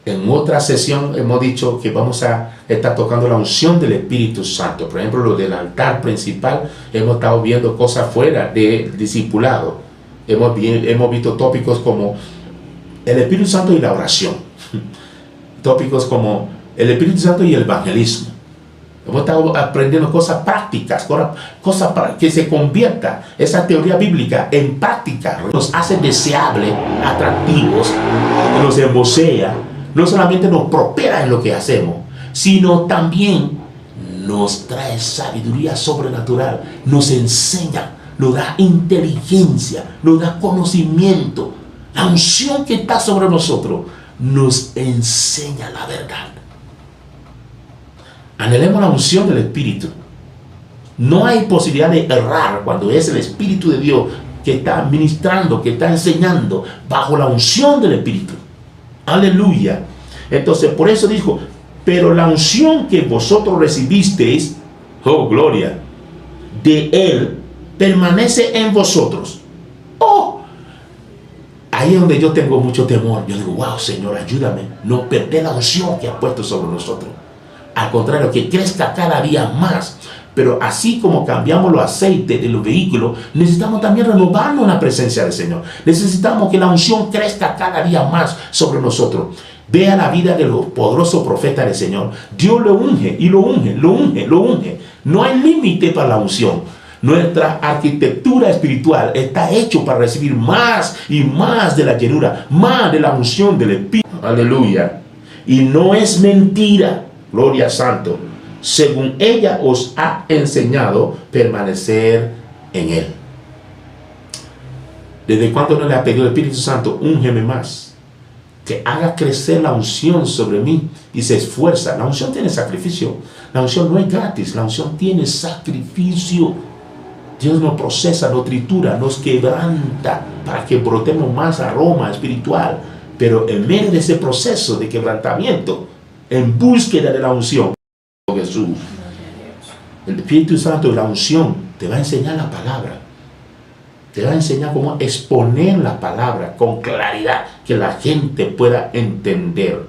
En otra sesión hemos dicho que vamos a estar tocando la unción del Espíritu Santo. Por ejemplo, lo del altar principal, hemos estado viendo cosas fuera del discipulado. Hemos visto tópicos como el Espíritu Santo y la oración. Tópicos como el Espíritu Santo y el evangelismo. Hemos estado aprendiendo cosas prácticas, cosas para que se convierta esa teoría bíblica en práctica. Nos hace deseables, atractivos, nos embocea, no solamente nos prospera en lo que hacemos, sino también nos trae sabiduría sobrenatural, nos enseña, nos da inteligencia, nos da conocimiento. La unción que está sobre nosotros nos enseña la verdad. Anhelemos la unción del Espíritu. No hay posibilidad de errar cuando es el Espíritu de Dios que está ministrando, que está enseñando bajo la unción del Espíritu. Aleluya. Entonces, por eso dijo, pero la unción que vosotros recibisteis, oh gloria, de Él permanece en vosotros. Oh, ahí es donde yo tengo mucho temor. Yo digo, wow, Señor, ayúdame, no perder la unción que has puesto sobre nosotros. Al contrario, que crezca cada día más. Pero así como cambiamos los aceites de los vehículos, necesitamos también renovarnos en la presencia del Señor. Necesitamos que la unción crezca cada día más sobre nosotros. Vea la vida de los poderosos profetas del Señor. Dios lo unge y lo unge, lo unge, lo unge. No hay límite para la unción. Nuestra arquitectura espiritual está hecho para recibir más y más de la llenura, más de la unción del Espíritu. Aleluya. Y no es mentira, gloria a Santo, según ella os ha enseñado permanecer en Él. ¿Desde cuándo no le ha pedido el Espíritu Santo? Úngeme más, que haga crecer la unción sobre mí y se esfuerza? La unción tiene sacrificio. La unción no es gratis, la unción tiene sacrificio. Dios nos procesa, nos tritura, nos quebranta para que brotemos más aroma espiritual. Pero en medio de ese proceso de quebrantamiento, en búsqueda de la unción, Jesús, el Espíritu Santo, la unción, te va a enseñar la palabra. Te va a enseñar cómo exponer la palabra con claridad, que la gente pueda entender.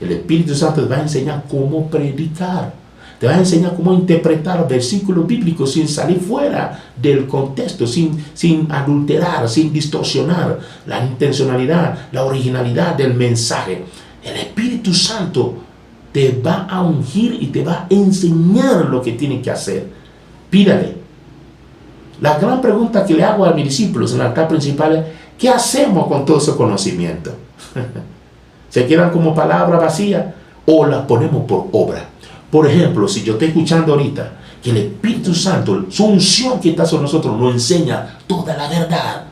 El Espíritu Santo te va a enseñar cómo predicar. Te va a enseñar cómo interpretar versículos bíblicos sin salir fuera del contexto, sin adulterar, sin distorsionar la intencionalidad, la originalidad del mensaje. El Espíritu Santo te va a ungir y te va a enseñar lo que tiene que hacer. Pídale. La gran pregunta que le hago a mis discípulos en el altar principal es, ¿qué hacemos con todo ese conocimiento? ¿Se quedan como palabra vacía o las ponemos por obra? Por ejemplo, si yo estoy escuchando ahorita que el Espíritu Santo, su unción que está sobre nosotros, nos enseña toda la verdad,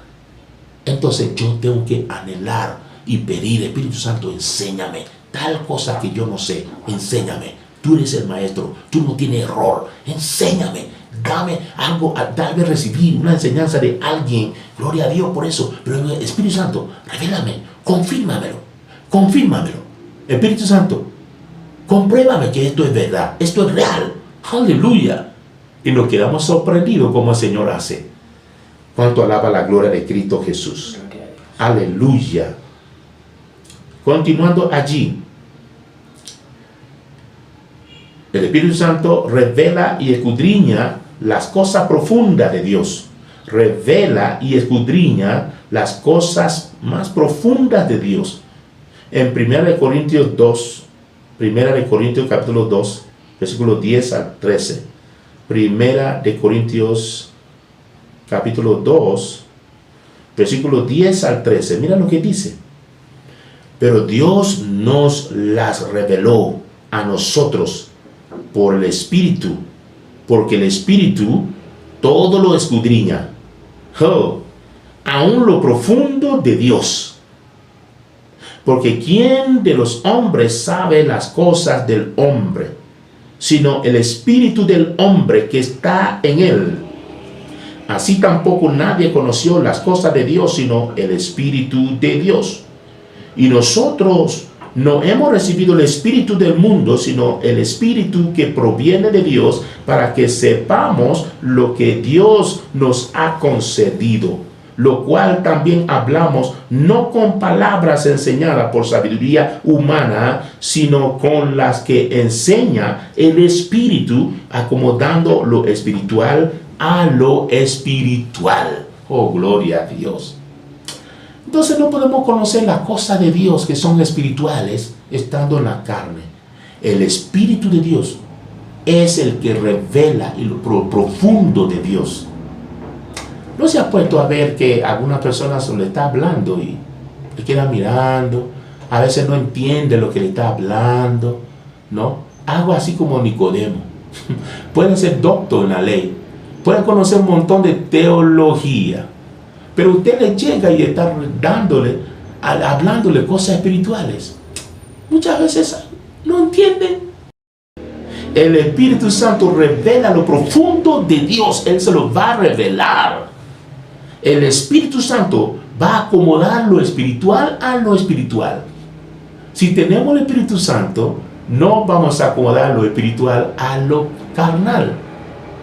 entonces yo tengo que anhelar y pedir, Espíritu Santo, enséñame tal cosa que yo no sé, enséñame. Tú eres el maestro, tú no tienes error, enséñame, dame algo, tal vez recibir una enseñanza de alguien, gloria a Dios por eso, pero Espíritu Santo, revélame, confírmamelo, Espíritu Santo, compruébame que esto es verdad, esto es real, aleluya. Y nos quedamos sorprendidos como el Señor hace. Cuánto alaba la gloria de Cristo Jesús, aleluya. Continuando allí, el Espíritu Santo revela y escudriña las cosas profundas de Dios. Revela y escudriña las cosas más profundas de Dios. En 1 Corintios 2, 1 Corintios capítulo 2, versículo 10 al 13. 1 Corintios capítulo 2, versículo 10 al 13. Mira lo que dice. Pero Dios nos las reveló a nosotros por el Espíritu, porque el Espíritu todo lo escudriña, aún lo profundo de Dios. Porque ¿quién de los hombres sabe las cosas del hombre, sino el Espíritu del hombre que está en él? Así tampoco nadie conoció las cosas de Dios, sino el Espíritu de Dios. Y nosotros no hemos recibido el espíritu del mundo, sino el Espíritu que proviene de Dios, para que sepamos lo que Dios nos ha concedido, lo cual también hablamos no con palabras enseñadas por sabiduría humana, sino con las que enseña el Espíritu, acomodando lo espiritual a lo espiritual. Oh, gloria a Dios. Entonces no podemos conocer las cosas de Dios que son espirituales estando en la carne. El Espíritu de Dios es el que revela lo profundo de Dios. ¿No se ha puesto a ver que algunas personas le está hablando y le queda mirando? A veces no entiende lo que le está hablando, ¿no? Algo así como Nicodemo. Puede ser doctor en la ley, puede conocer un montón de teología, pero usted le llega y está hablándole cosas espirituales. Muchas veces no entienden. El Espíritu Santo revela lo profundo de Dios. Él se lo va a revelar. El Espíritu Santo va a acomodar lo espiritual a lo espiritual. Si tenemos el Espíritu Santo, no vamos a acomodar lo espiritual a lo carnal.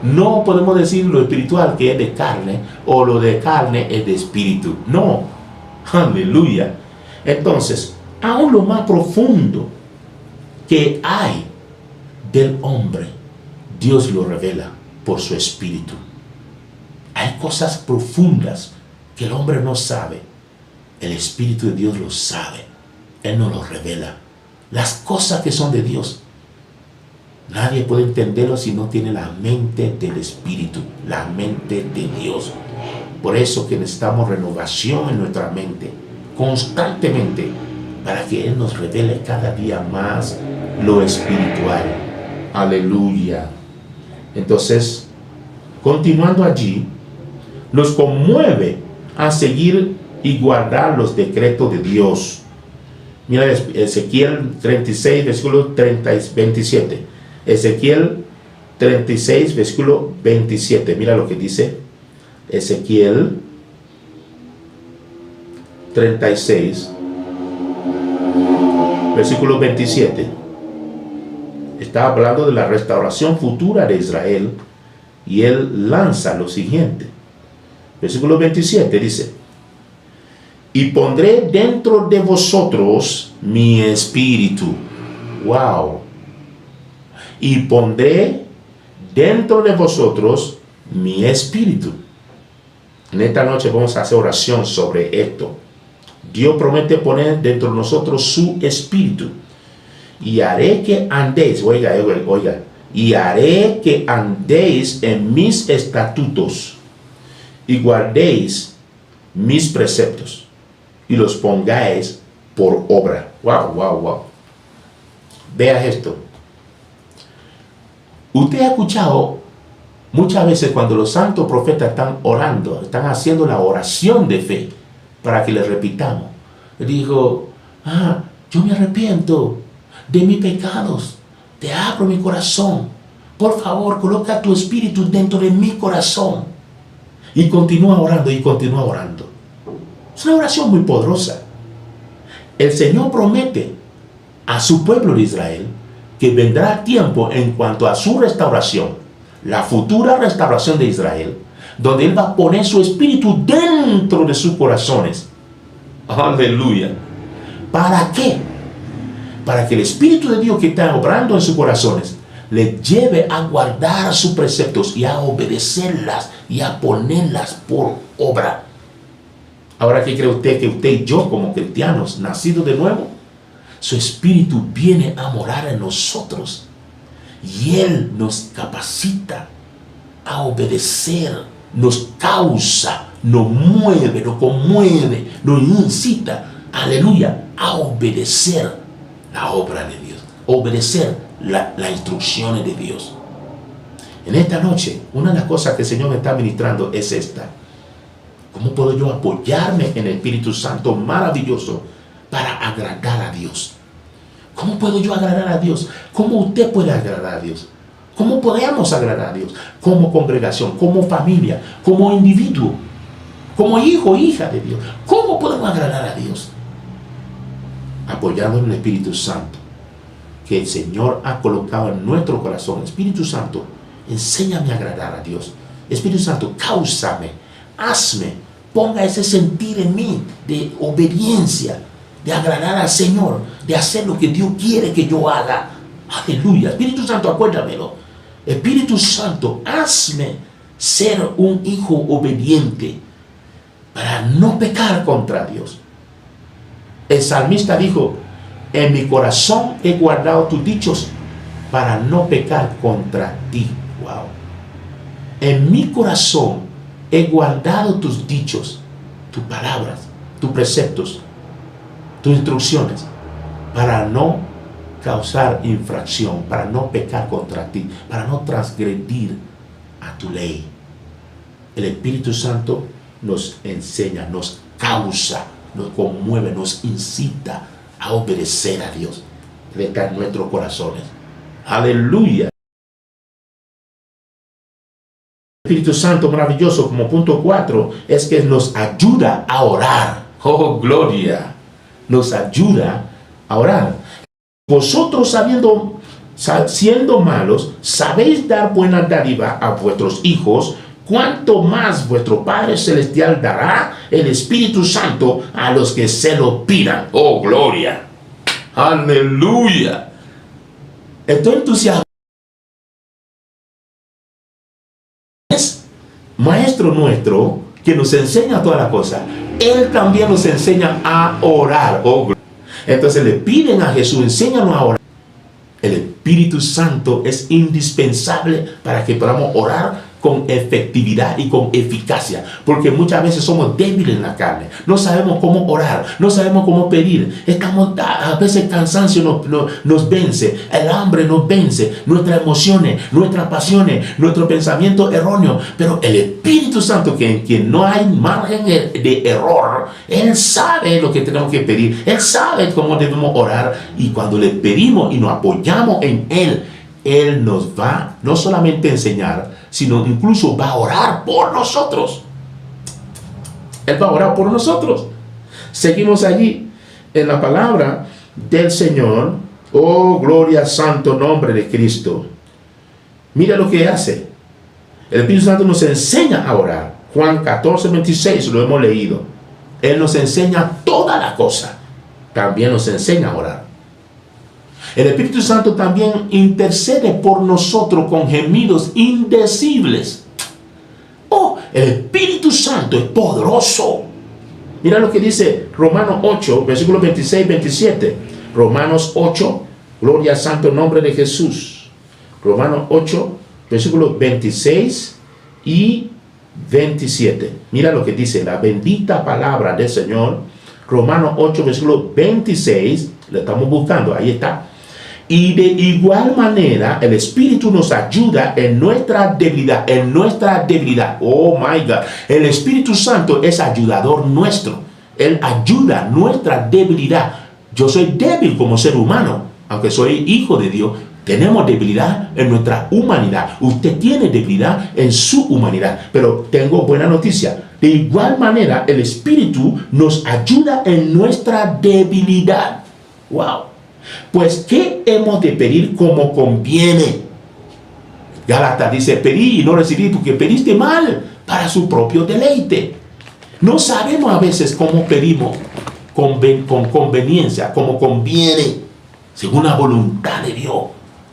No podemos decir lo espiritual que es de carne o lo de carne es de espíritu. No. Aleluya. Entonces, aún lo más profundo que hay del hombre, Dios lo revela por su espíritu. Hay cosas profundas que el hombre no sabe. El Espíritu de Dios lo sabe. Él nos lo revela. Las cosas que son de Dios, nadie puede entenderlo si no tiene la mente del Espíritu, la mente de Dios. Por eso que necesitamos renovación en nuestra mente, constantemente, para que Él nos revele cada día más lo espiritual. Aleluya. Entonces, continuando allí, nos conmueve a seguir y guardar los decretos de Dios. Mira Ezequiel 36, versículo 27. Ezequiel 36, versículo 27. Mira lo que dice Ezequiel 36, versículo 27. Está hablando de la restauración futura de Israel y él lanza lo siguiente. Versículo 27 dice: y pondré dentro de vosotros mi espíritu. Wow. Y pondré dentro de vosotros mi espíritu. En esta noche vamos a hacer oración sobre esto. Dios promete poner dentro de nosotros su espíritu. Y haré que andéis, oiga, y haré que andéis en mis estatutos y guardéis mis preceptos y los pongáis por obra. Wow, wow, wow. Vea esto. Usted ha escuchado muchas veces cuando los santos profetas están orando, están haciendo la oración de fe para que les repitamos. Él dijo: yo me arrepiento de mis pecados, te abro mi corazón, por favor coloca tu espíritu dentro de mi corazón. Y continúa orando y continúa orando. Es una oración muy poderosa. El Señor promete a su pueblo de Israel que vendrá tiempo en cuanto a su restauración, la futura restauración de Israel, donde Él va a poner su espíritu dentro de sus corazones. Aleluya. ¿Para qué? Para que el Espíritu de Dios que está obrando en sus corazones les lleve a guardar sus preceptos y a obedecerlas y a ponerlas por obra. Ahora, ¿qué cree usted? Que usted y yo, como cristianos nacidos de nuevo, su Espíritu viene a morar en nosotros y Él nos capacita a obedecer, nos causa, nos mueve, nos conmueve, nos incita, aleluya, a obedecer la obra de Dios, obedecer las instrucciones de Dios. En esta noche, una de las cosas que el Señor me está ministrando es esta: ¿cómo puedo yo apoyarme en el Espíritu Santo maravilloso para agradar a Dios? ¿Cómo puedo yo agradar a Dios? ¿Cómo usted puede agradar a Dios? ¿Cómo podemos agradar a Dios? Como congregación, como familia, como individuo, como hijo, hija de Dios. ¿Cómo podemos agradar a Dios? Apoyando en el Espíritu Santo que el Señor ha colocado en nuestro corazón. Espíritu Santo, enséñame a agradar a Dios. Espíritu Santo, cáusame, hazme, ponga ese sentir en mí de obediencia, de agradar al Señor, de hacer lo que Dios quiere que yo haga. Aleluya. Espíritu Santo, acuérdamelo. Espíritu Santo, hazme ser un hijo obediente para no pecar contra Dios. El salmista dijo: en mi corazón he guardado tus dichos para no pecar contra ti. Wow. En mi corazón he guardado tus dichos, tus palabras, tus preceptos, tus instrucciones, para no causar infracción, para no pecar contra ti, para no transgredir a tu ley. El Espíritu Santo nos enseña, nos causa, nos conmueve, nos incita a obedecer a Dios. Él está en nuestros corazones. Aleluya. Espíritu Santo maravilloso como punto 4 es que nos ayuda a orar. Oh, gloria. Nos ayuda a orar. Vosotros siendo malos, sabéis dar buena dádiva a vuestros hijos, cuánto más vuestro Padre Celestial dará el Espíritu Santo a los que se lo pidan. Oh, gloria. Aleluya. Estoy entusiasmado. Es Maestro nuestro que nos enseña toda la cosa. Él también nos enseña a orar. Oh, gloria. Entonces le piden a Jesús, enséñanos a orar. El Espíritu Santo es indispensable para que podamos orar con efectividad y con eficacia, porque muchas veces somos débiles en la carne, no sabemos cómo orar, no sabemos cómo pedir, estamos a veces el cansancio nos vence, el hambre nos vence, nuestras emociones, nuestras pasiones, nuestro pensamiento erróneo, pero el Espíritu Santo, que en quien no hay margen de error, Él sabe lo que tenemos que pedir, Él sabe cómo debemos orar, y cuando le pedimos y nos apoyamos en Él, Él nos va no solamente a enseñar, sino incluso va a orar por nosotros. Él va a orar por nosotros. Seguimos allí en la palabra del Señor. Oh, gloria, santo nombre de Cristo. Mira lo que hace. El Espíritu Santo nos enseña a orar. Juan 14:26, lo hemos leído. Él nos enseña toda la cosa. También nos enseña a orar. El Espíritu Santo también intercede por nosotros con gemidos indecibles. Oh, el Espíritu Santo es poderoso. Mira lo que dice Romanos 8, versículos 26 y 27. Romanos 8, gloria al santo nombre de Jesús. Romanos 8, versículos 26 y 27. Mira lo que dice la bendita palabra del Señor. Romanos 8, versículo 26. Lo estamos buscando, ahí está. Y de igual manera, el Espíritu nos ayuda en nuestra debilidad, Oh my God. El Espíritu Santo es ayudador nuestro. Él ayuda nuestra debilidad. Yo soy débil como ser humano, aunque soy hijo de Dios. Tenemos debilidad en nuestra humanidad. Usted tiene debilidad en su humanidad. Pero tengo buena noticia. De igual manera, el Espíritu nos ayuda en nuestra debilidad. Wow. Pues, ¿qué hemos de pedir como conviene? Gálatas dice, pedí y no recibí porque pediste mal para su propio deleite. No sabemos a veces cómo pedimos con conveniencia, como conviene, según la voluntad de Dios,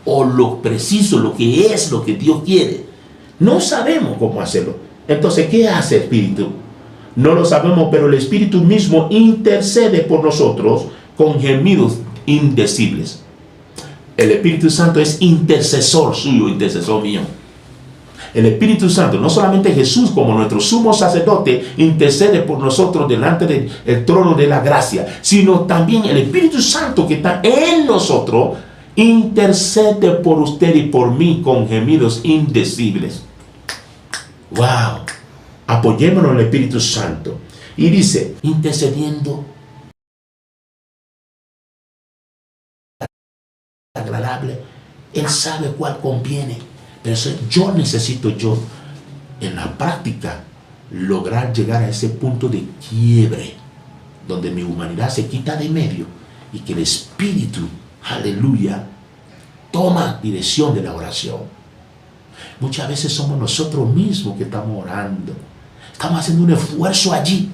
o lo preciso, lo que es, lo que Dios quiere. No sabemos cómo hacerlo. Entonces, ¿qué hace el Espíritu? No lo sabemos, pero el Espíritu mismo intercede por nosotros con gemidos indecibles. El Espíritu Santo es intercesor suyo, intercesor mío. El Espíritu Santo, no solamente Jesús como nuestro sumo sacerdote, intercede por nosotros delante del trono de la gracia, sino también el Espíritu Santo que está en nosotros, intercede por usted y por mí con gemidos indecibles. Wow. Apoyémonos en el Espíritu Santo. Y dice, intercediendo agradable, Él sabe cuál conviene, pero eso yo necesito en la práctica lograr llegar a ese punto de quiebre donde mi humanidad se quita de medio y que el Espíritu, aleluya, toma dirección de la oración. Muchas veces somos nosotros mismos que estamos orando, estamos haciendo un esfuerzo allí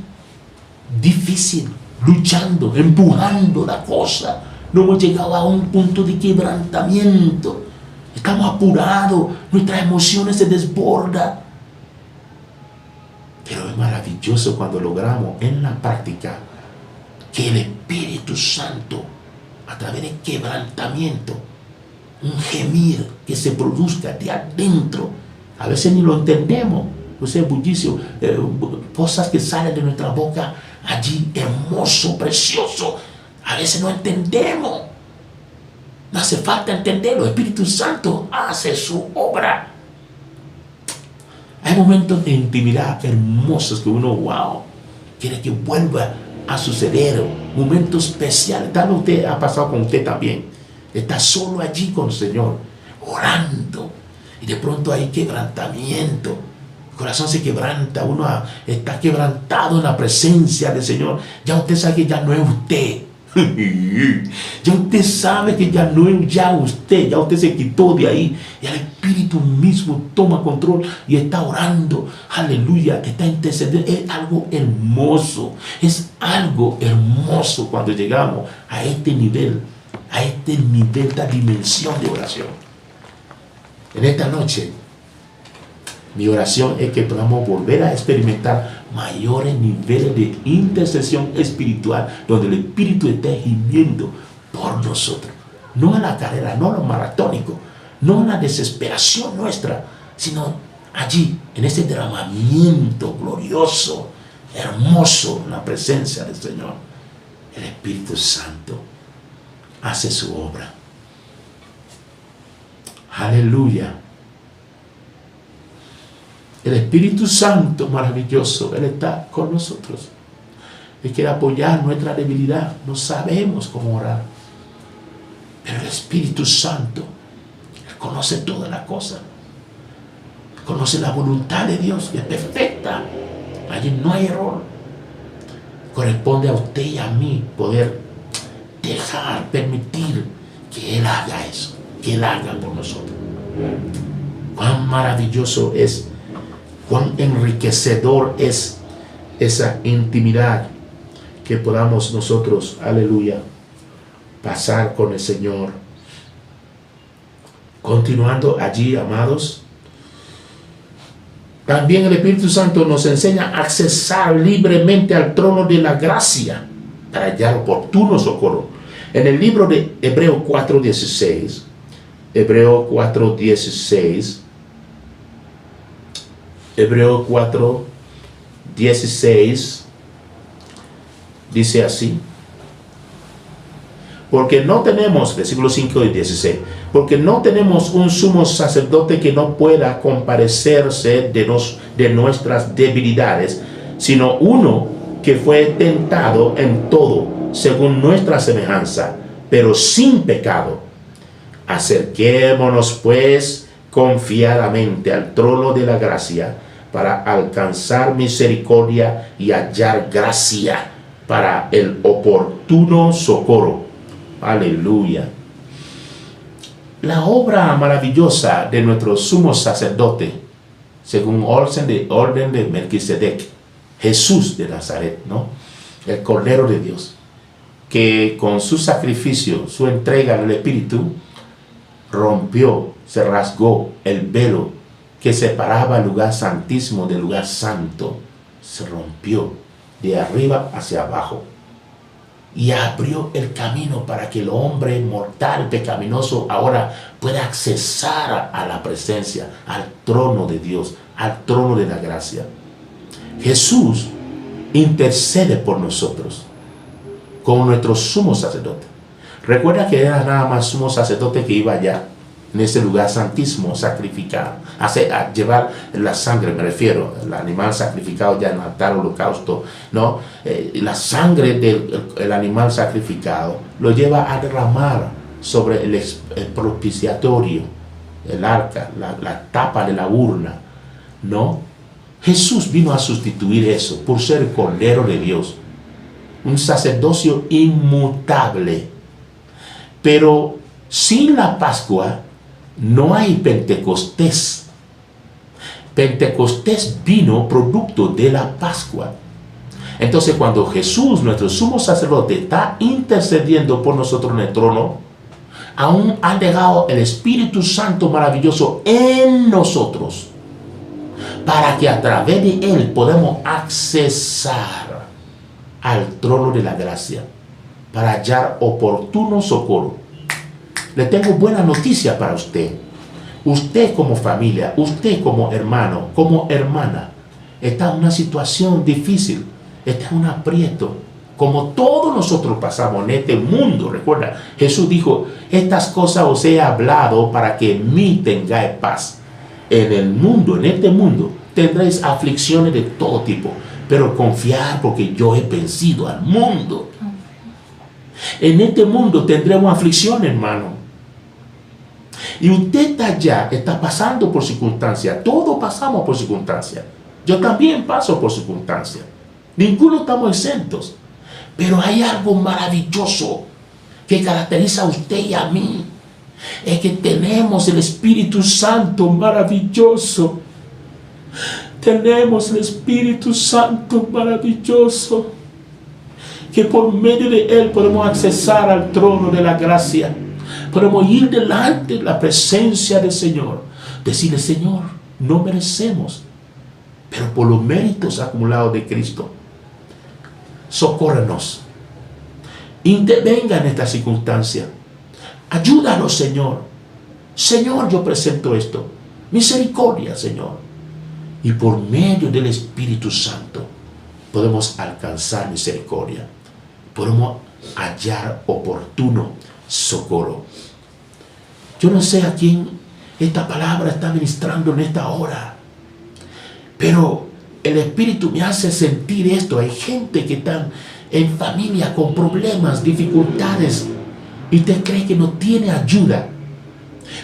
difícil, luchando, empujando la cosa. No hemos llegado a un punto de quebrantamiento. Estamos apurados, nuestras emociones se desbordan. Pero es maravilloso cuando logramos en la práctica que el Espíritu Santo, a través de quebrantamiento, un gemir que se produzca de adentro, a veces ni lo entendemos, o sea, bullicio, cosas que salen de nuestra boca allí, hermoso, precioso. A veces no entendemos. No hace falta entenderlo. El Espíritu Santo hace su obra. Hay momentos de intimidad hermosos que uno, wow, quiere que vuelva a suceder. Momentos especiales. Tal vez usted ha pasado con usted también. Está solo allí con el Señor, orando. Y de pronto hay quebrantamiento. El corazón se quebranta, uno está quebrantado en la presencia del Señor. Ya usted sabe que ya no es usted. Ya usted sabe que ya no es ya usted se quitó de ahí. Y el Espíritu mismo toma control y está orando. Aleluya, está intercediendo. Es algo hermoso. Es algo hermoso cuando llegamos a este nivel, esta dimensión de oración. En esta noche, mi oración es que podamos volver a experimentar mayores niveles de intercesión espiritual, donde el Espíritu esté gimiendo por nosotros. No a la carrera, no a lo maratónico, no a la desesperación nuestra, sino allí, en ese derramamiento glorioso, hermoso, en la presencia del Señor. El Espíritu Santo hace su obra. Aleluya. El Espíritu Santo maravilloso, Él está con nosotros. Él quiere apoyar nuestra debilidad. No sabemos cómo orar. Pero el Espíritu Santo, Él conoce todas las cosas. Conoce la voluntad de Dios, y es perfecta. Allí no hay error. Corresponde a usted y a mí poder dejar, permitir que Él haga eso, que Él haga por nosotros. Cuán maravilloso es, cuán enriquecedor es esa intimidad que podamos nosotros, aleluya, pasar con el Señor. Continuando allí, amados, también el Espíritu Santo nos enseña a accesar libremente al trono de la gracia para hallar oportuno socorro. En el libro de Hebreos 4:16, Hebreos 4:16 dice así: porque no tenemos, versículo 5 y 16, porque no tenemos un sumo sacerdote que no pueda compadecerse de nuestras debilidades, sino uno que fue tentado en todo, según nuestra semejanza, pero sin pecado. Acerquémonos pues confiadamente al trono de la gracia para alcanzar misericordia y hallar gracia para el oportuno socorro. Aleluya. La obra maravillosa de nuestro sumo sacerdote, según orden de Melquisedec, Jesús de Nazaret, ¿no? El Cordero de Dios, que con su sacrificio, su entrega al Espíritu, rompió, se rasgó el velo que separaba el lugar santísimo del lugar santo. Se rompió de arriba hacia abajo y abrió el camino para que el hombre mortal, pecaminoso, ahora pueda accesar a la presencia, al trono de Dios, al trono de la gracia. Jesús intercede por nosotros como nuestro sumo sacerdote. Recuerda que era nada más sumo sacerdote que iba allá, en ese lugar santísimo, sacrificar, a llevar la sangre, me refiero, el animal sacrificado ya en altar, holocausto, ¿no? La sangre del animal sacrificado lo lleva a derramar sobre el propiciatorio, el arca, la tapa de la urna, ¿no? Jesús vino a sustituir eso por ser el Cordero de Dios, un sacerdocio inmutable. Pero sin la Pascua no hay Pentecostés. Pentecostés vino producto de la Pascua. Entonces, cuando Jesús, nuestro sumo sacerdote, está intercediendo por nosotros en el trono, aún ha dejado el Espíritu Santo maravilloso en nosotros, para que a través de Él podamos accesar al trono de la gracia, para hallar oportuno socorro. Le tengo buena noticia para usted. Usted como familia, usted como hermano, como hermana, está en una situación difícil, está en un aprieto, como todos nosotros pasamos en este mundo. Recuerda, Jesús dijo: estas cosas os he hablado para que en mí tengáis paz. En el mundo, en este mundo, tendréis aflicciones de todo tipo, pero confiad, porque yo he vencido al mundo. En este mundo tendremos aflicción, hermano. Y usted está pasando por circunstancias. Todos pasamos por circunstancias. Yo también paso por circunstancias. Ninguno estamos exentos. Pero hay algo maravilloso que caracteriza a usted y a mí. Es que tenemos el Espíritu Santo maravilloso. Tenemos el Espíritu Santo maravilloso. Que por medio de Él podemos accesar al trono de la gracia. Podemos ir delante de la presencia del Señor. Decirle, Señor, no merecemos, pero por los méritos acumulados de Cristo, socórrenos. Intervenga en esta circunstancia. Ayúdanos, Señor. Señor, yo presento esto. Misericordia, Señor. Y por medio del Espíritu Santo podemos alcanzar misericordia. Podemos hallar oportuno socorro. Yo no sé a quién esta palabra está ministrando en esta hora, pero el Espíritu me hace sentir esto. Hay gente que está en familia con problemas, dificultades, y usted cree que no tiene ayuda.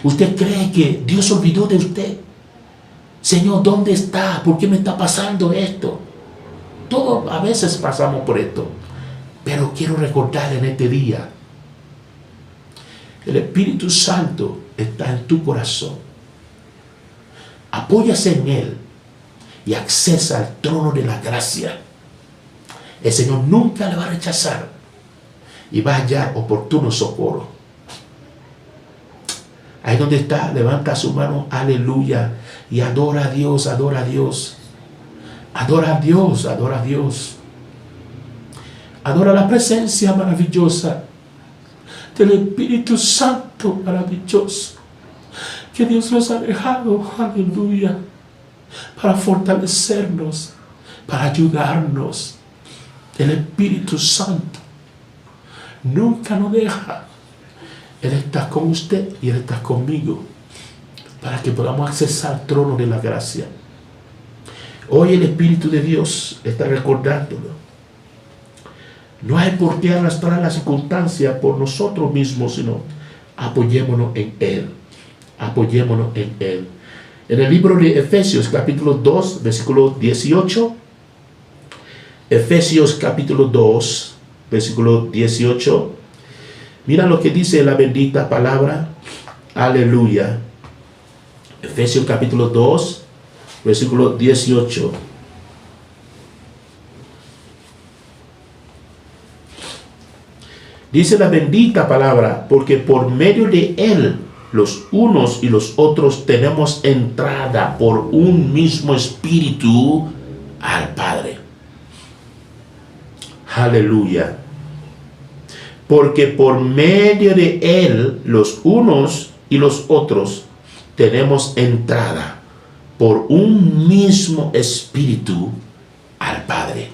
Usted cree que Dios se olvidó de usted. Señor, ¿dónde está? ¿Por qué me está pasando esto? Todos a veces pasamos por esto, pero quiero recordar en este día, el Espíritu Santo está en tu corazón. Apóyase en Él y accesa al trono de la gracia. El Señor nunca le va a rechazar y va a hallar oportuno socorro. Ahí donde está, levanta su mano, aleluya, y adora a Dios, adora a Dios. Adora a Dios, adora a Dios. Adora la presencia maravillosa del Espíritu Santo maravilloso que Dios nos ha dejado, aleluya, para fortalecernos, para ayudarnos. El Espíritu Santo nunca nos deja. Él está con usted y Él está conmigo para que podamos accesar al trono de la gracia. Hoy el Espíritu de Dios está recordándolo. No hay por qué arrastrar la circunstancia por nosotros mismos, sino apoyémonos en Él. Apoyémonos en Él. En el libro de Efesios, capítulo 2, versículo 18. Efesios, capítulo 2, versículo 18. Mira lo que dice la bendita palabra. Aleluya. Efesios, capítulo 2, versículo 18. Dice la bendita palabra, porque por medio de Él, los unos y los otros tenemos entrada por un mismo espíritu al Padre. Aleluya. Porque por medio de Él, los unos y los otros tenemos entrada por un mismo espíritu al Padre.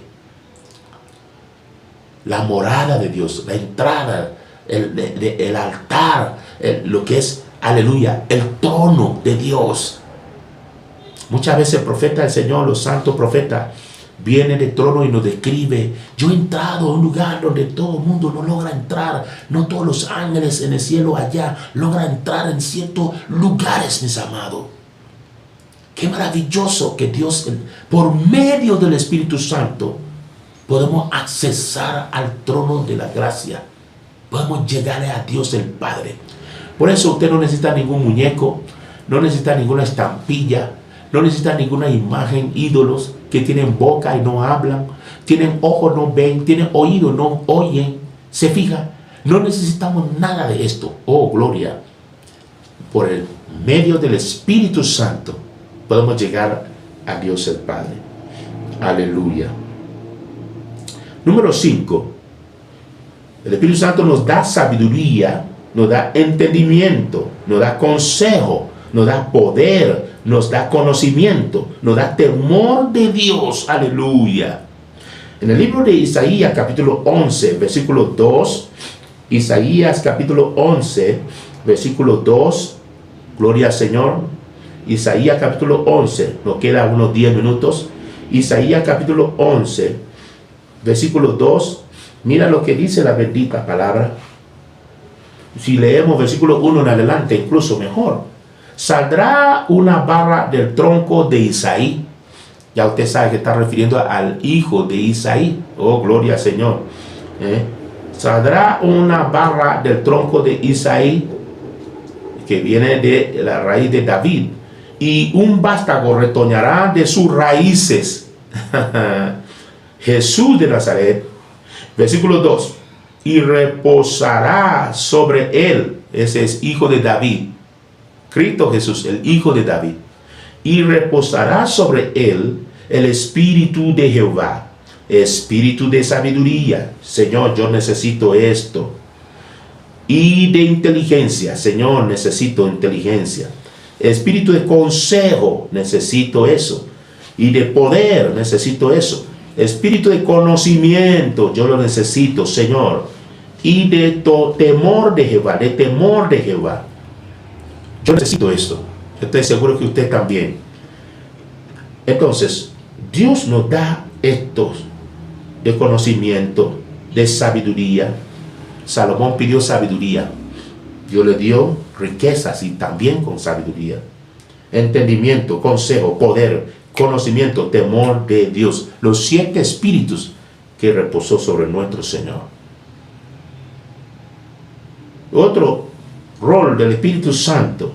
La morada de Dios, la entrada, el altar, lo que es, aleluya, el trono de Dios. Muchas veces el profeta del Señor, los santos profetas, vienen del trono y nos describe: yo he entrado a un lugar donde todo el mundo no logra entrar. No todos los ángeles en el cielo allá logran entrar en ciertos lugares, mis amados. Qué maravilloso que Dios, por medio del Espíritu Santo, podemos accesar al trono de la gracia. Podemos llegar a Dios el Padre. Por eso usted no necesita ningún muñeco, no necesita ninguna estampilla, no necesita ninguna imagen, ídolos que tienen boca y no hablan, tienen ojos, no ven, tienen oído, no oyen. Se fija, no necesitamos nada de esto. Oh, gloria. Por el medio del Espíritu Santo podemos llegar a Dios el Padre. Aleluya. Número 5. El Espíritu Santo nos da sabiduría, nos da entendimiento, nos da consejo, nos da poder, nos da conocimiento, nos da temor de Dios. Aleluya. En el libro de Isaías, capítulo 11, versículo 2, Isaías, capítulo 11, versículo 2, gloria al Señor. Isaías, capítulo 11, nos queda unos 10 minutos. Isaías, capítulo 11, versículo 2, mira lo que dice la bendita palabra. si leemos versículo 1 en adelante, incluso mejor. Saldrá una vara del tronco de Isaí. Ya usted sabe que está refiriendo al hijo de Isaí. Oh, gloria al Señor. Saldrá una vara del tronco de Isaí, que viene de la raíz de David, y un vástago retoñará de sus raíces. Jesús de Nazaret. Versículo 2. Y reposará sobre él. Ese es hijo de David. Cristo Jesús, el hijo de David. Y reposará sobre él el espíritu de Jehová, espíritu de sabiduría. Señor, yo necesito esto. Y de inteligencia. Señor, necesito inteligencia. Espíritu de consejo, necesito eso. Y de poder, necesito eso. Espíritu de conocimiento, yo lo necesito, Señor. Y de temor de Jehová, de temor de Jehová. Yo necesito esto. Estoy seguro que usted también. Entonces, Dios nos da estos de conocimiento, de sabiduría. Salomón pidió sabiduría. Dios le dio riquezas y también con sabiduría. Entendimiento, consejo, poder, conocimiento, temor de Dios. Los 7 espíritus que reposó sobre nuestro Señor. Otro rol del Espíritu Santo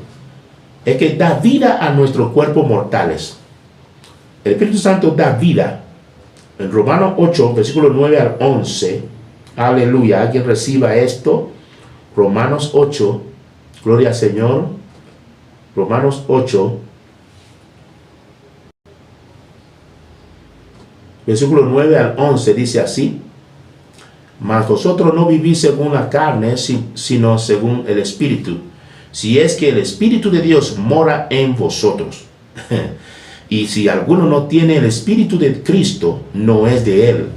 es que da vida a nuestros cuerpos mortales. El Espíritu Santo da vida. En Romanos 8, versículos 9 al 11. Aleluya. ¿Alguien reciba esto? Romanos 8. Gloria al Señor. Romanos 8. Versículo 9 al 11 dice así: mas vosotros no vivís según la carne, sino según el Espíritu, si es que el Espíritu de Dios mora en vosotros. Y si alguno no tiene el Espíritu de Cristo, no es de él.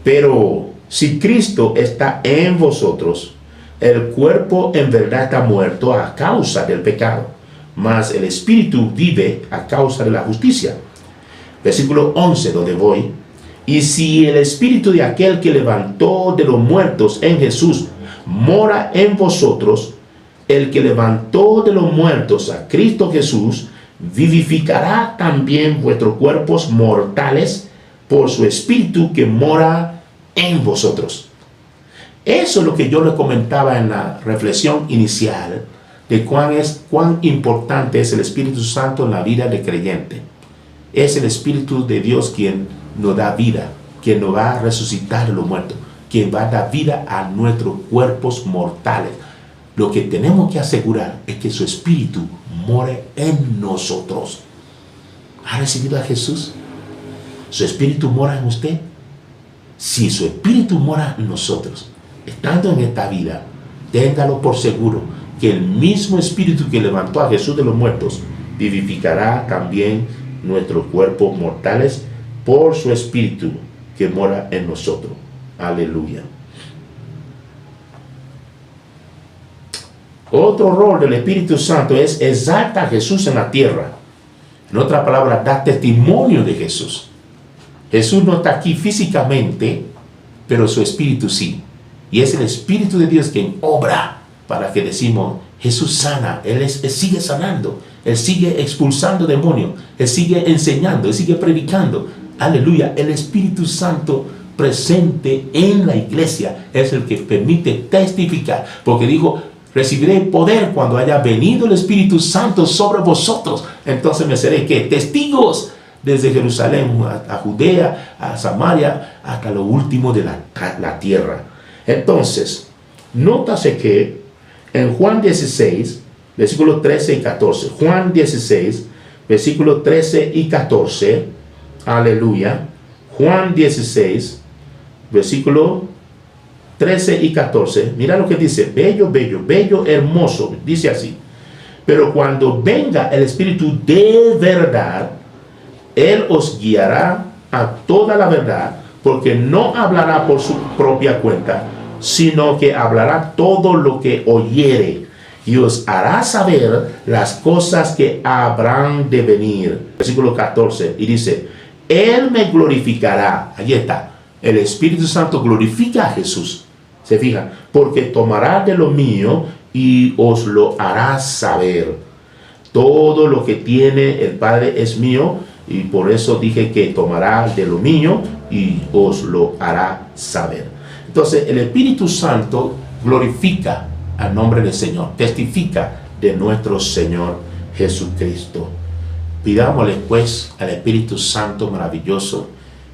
Pero si Cristo está en vosotros, el cuerpo en verdad está muerto a causa del pecado, mas el Espíritu vive a causa de la justicia. Versículo 11, donde voy. Y si el Espíritu de aquel que levantó de los muertos en Jesús mora en vosotros, el que levantó de los muertos a Cristo Jesús vivificará también vuestros cuerpos mortales por su Espíritu que mora en vosotros. Eso es lo que yo le comentaba en la reflexión inicial de cuán importante es el Espíritu Santo en la vida del creyente. Es el Espíritu de Dios quien nos da vida, quien nos va a resucitar de los muertos, quien va a dar vida a nuestros cuerpos mortales. Lo que tenemos que asegurar es que su Espíritu more en nosotros. ¿Ha recibido a Jesús? ¿Su Espíritu mora en usted? Si su Espíritu mora en nosotros, estando en esta vida, téngalo por seguro que el mismo Espíritu que levantó a Jesús de los muertos vivificará también nuestros cuerpos mortales por su Espíritu que mora en nosotros. Aleluya. Otro rol del Espíritu Santo es exalta a Jesús en la tierra. En otras palabras, da testimonio de Jesús. Jesús no está aquí físicamente, pero su Espíritu sí. Y es el Espíritu de Dios quien obra para que decimos, Jesús sana, Él sigue sanando, Él sigue expulsando demonios, Él sigue enseñando, Él sigue predicando. Aleluya, el Espíritu Santo presente en la iglesia es el que permite testificar, porque dijo, recibiré poder cuando haya venido el Espíritu Santo sobre vosotros. Entonces me seré, ¿qué? Testigos desde Jerusalén a Judea, a Samaria, hasta lo último de la tierra. Entonces, nótase que en Juan 16, versículos 13 y 14, Juan 16, versículos 13 y 14, aleluya, Juan 16, versículo 13 y 14, mira lo que dice, bello, bello, bello, hermoso, dice así, pero cuando venga el Espíritu de verdad, Él os guiará a toda la verdad, porque no hablará por su propia cuenta, sino que hablará todo lo que oyere, y os hará saber las cosas que habrán de venir. Versículo 14, y dice, Él me glorificará. Allí está, el Espíritu Santo glorifica a Jesús. Se fijan, porque tomará de lo mío y os lo hará saber. Todo lo que tiene el Padre es mío, y por eso dije que tomará de lo mío y os lo hará saber. Entonces el Espíritu Santo glorifica al nombre del Señor, testifica de nuestro Señor Jesucristo. Pidámosle pues al Espíritu Santo maravilloso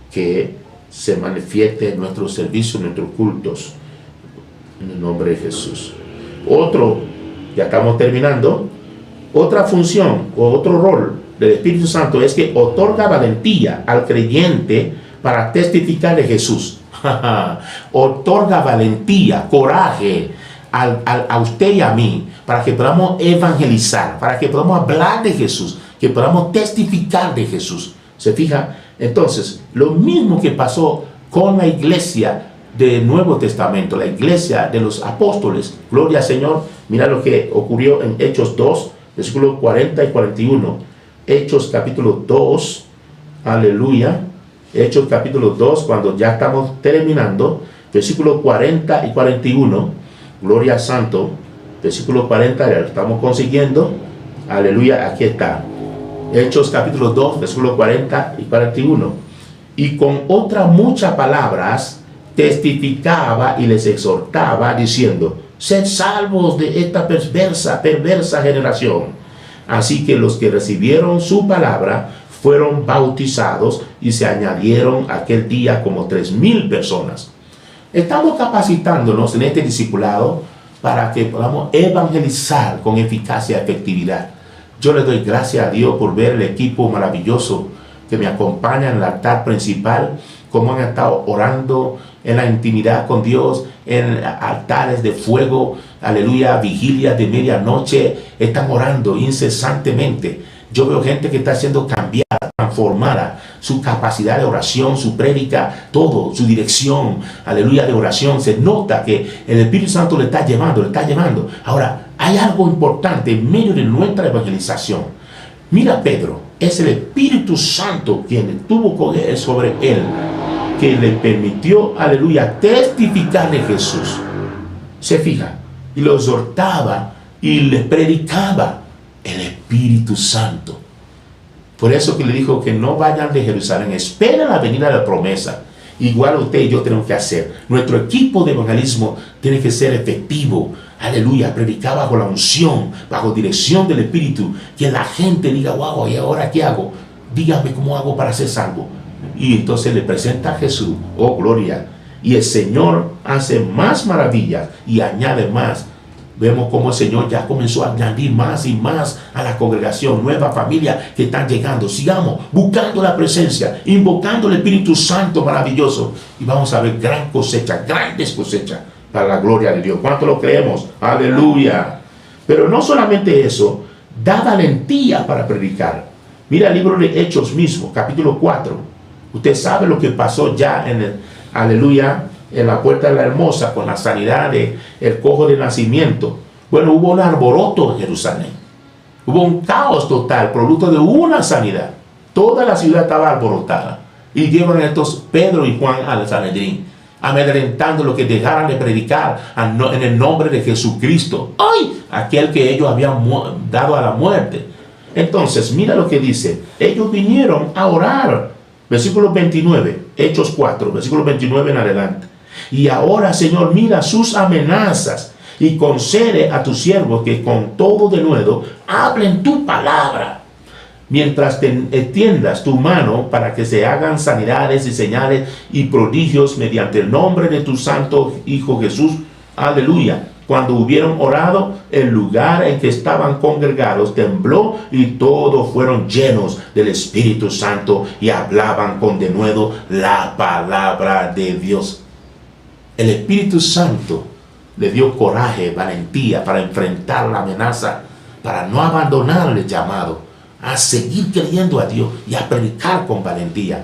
que se manifieste en nuestros servicios, en nuestros cultos, en el nombre de Jesús. Otro, ya estamos terminando, otra función o otro rol del Espíritu Santo es que otorga valentía al creyente para testificar de Jesús. Otorga valentía, coraje a usted y a mí, para que podamos evangelizar, para que podamos hablar de Jesús, que podamos testificar de Jesús. ¿Se fija? Entonces, lo mismo que pasó con la iglesia del Nuevo Testamento, la iglesia de los apóstoles. Gloria al Señor. Mira lo que ocurrió en Hechos 2, versículos 40 y 41. Hechos capítulo 2, aleluya. Hechos capítulo 2, cuando ya estamos terminando, versículos 40 y 41. Gloria al Santo. Versículo 40, ya lo estamos consiguiendo. Aleluya, aquí está. Hechos capítulo 2, versículos 40 y 41. Y con otras muchas palabras testificaba y les exhortaba diciendo: sed salvos de esta perversa generación. Así que los que recibieron su palabra fueron bautizados y se añadieron aquel día como 3,000 personas. Estamos capacitándonos en este discipulado para que podamos evangelizar con eficacia y efectividad. Yo le doy gracias a Dios por ver el equipo maravilloso que me acompaña en el altar principal, cómo han estado orando en la intimidad con Dios, en altares de fuego, aleluya, vigilias de medianoche, están orando incesantemente. Yo veo gente que está siendo cambiada, transformada, su capacidad de oración, su prédica, todo, su dirección, aleluya, de oración. Se nota que el Espíritu Santo le está llevando. Ahora, hay algo importante en medio de nuestra evangelización. Mira, Pedro, es el Espíritu Santo quien tuvo poder sobre él, que le permitió, aleluya, testificar de Jesús. Se fija, y lo exhortaba y le predicaba el Espíritu Santo. Por eso que le dijo que no vayan de Jerusalén, esperen la venida de la promesa. Igual usted y yo tenemos que hacer. Nuestro equipo de evangelismo tiene que ser efectivo. Aleluya, predicar bajo la unción, bajo dirección del Espíritu. Que la gente diga: wow, ¿y ahora qué hago? Dígame cómo hago para ser salvo. Y entonces le presenta a Jesús. Oh, gloria. Y el Señor hace más maravillas y añade más. Vemos cómo el Señor ya comenzó a añadir más y más a la congregación, nueva familia que están llegando. Sigamos buscando la presencia, invocando el Espíritu Santo maravilloso, y vamos a ver gran cosecha, grandes cosechas para la gloria de Dios. ¿Cuánto lo creemos? Aleluya. Pero no solamente eso, da valentía para predicar. Mira el libro de Hechos mismo, capítulo 4. Usted sabe lo que pasó ya en el, aleluya, en la puerta de la Hermosa, con la sanidad del cojo de nacimiento. Bueno, hubo un alboroto en Jerusalén. Hubo un caos total, producto de una sanidad. Toda la ciudad estaba alborotada. Y llevan estos Pedro y Juan al Sanedrín, amedrentando lo que dejaran de predicar en el nombre de Jesucristo. ¡Ay! Aquel que ellos habían dado a la muerte. Entonces, mira lo que dice. Ellos vinieron a orar. Versículo 29, Hechos 4, versículo 29 en adelante. Y ahora, Señor, mira sus amenazas y concede a tus siervos que con todo denuedo hablen tu palabra, mientras te extiendas tu mano para que se hagan sanidades y señales y prodigios mediante el nombre de tu santo Hijo Jesús. Aleluya. Cuando hubieron orado, el lugar en que estaban congregados tembló y todos fueron llenos del Espíritu Santo y hablaban con denuedo la palabra de Dios. El Espíritu Santo le dio coraje, valentía para enfrentar la amenaza, para no abandonar el llamado, a seguir creyendo a Dios y a predicar con valentía.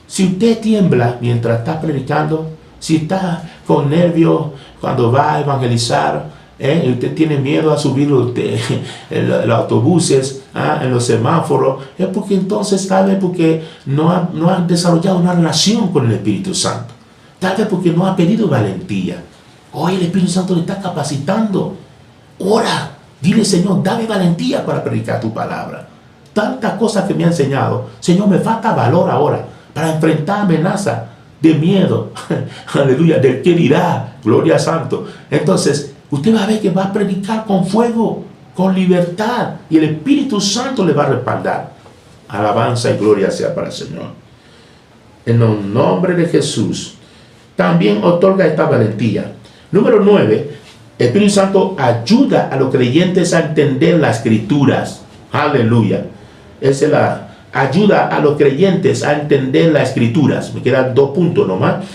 Si usted tiembla mientras está predicando, si está con nervios cuando va a evangelizar, y usted tiene miedo a subir los autobuses, en los semáforos, es porque entonces sabe porque no ha desarrollado una relación con el Espíritu Santo. Tal vez porque no ha pedido valentía. Hoy el Espíritu Santo le está capacitando. Ora, dile, Señor, dame valentía para predicar tu palabra. Tantas cosas que me ha enseñado. Señor, me falta valor ahora para enfrentar amenazas de miedo. Aleluya, del que dirá. Gloria a Santo. Entonces, usted va a ver que va a predicar con fuego, con libertad. Y el Espíritu Santo le va a respaldar. Alabanza y gloria sea para el Señor. En el nombre de Jesús. También otorga esta valentía. Número 9. El Espíritu Santo ayuda a los creyentes a entender las Escrituras. Aleluya. Esa es la ayuda a los creyentes a entender las Escrituras. Me quedan 2 puntos nomás.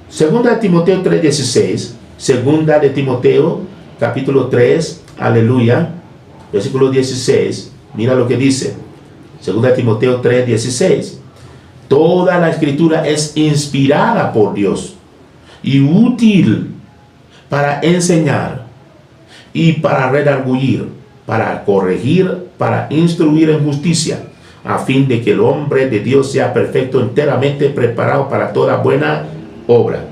Segunda de Timoteo 3:16. Segunda de Timoteo, capítulo 3. Aleluya. Versículo 16. Mira lo que dice. Segunda de Timoteo 3:16. Toda la Escritura es inspirada por Dios y útil para enseñar y para redarguir, para corregir, para instruir en justicia, a fin de que el hombre de Dios sea perfecto, enteramente preparado para toda buena obra.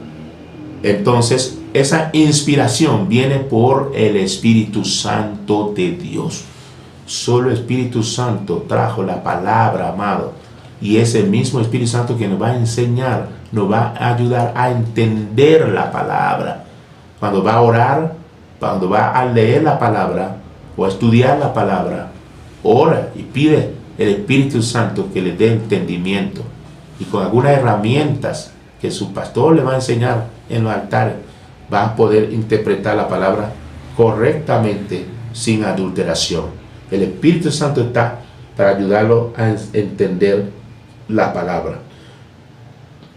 Entonces, esa inspiración viene por el Espíritu Santo de Dios. Solo el Espíritu Santo trajo la palabra, amado. Y es el mismo Espíritu Santo que nos va a enseñar, nos va a ayudar a entender la palabra. Cuando va a orar, cuando va a leer la palabra o a estudiar la palabra, ora y pide el Espíritu Santo que le dé entendimiento. Y con algunas herramientas que su pastor le va a enseñar en los altares, va a poder interpretar la palabra correctamente, sin adulteración. El Espíritu Santo está para ayudarlo a entender la palabra.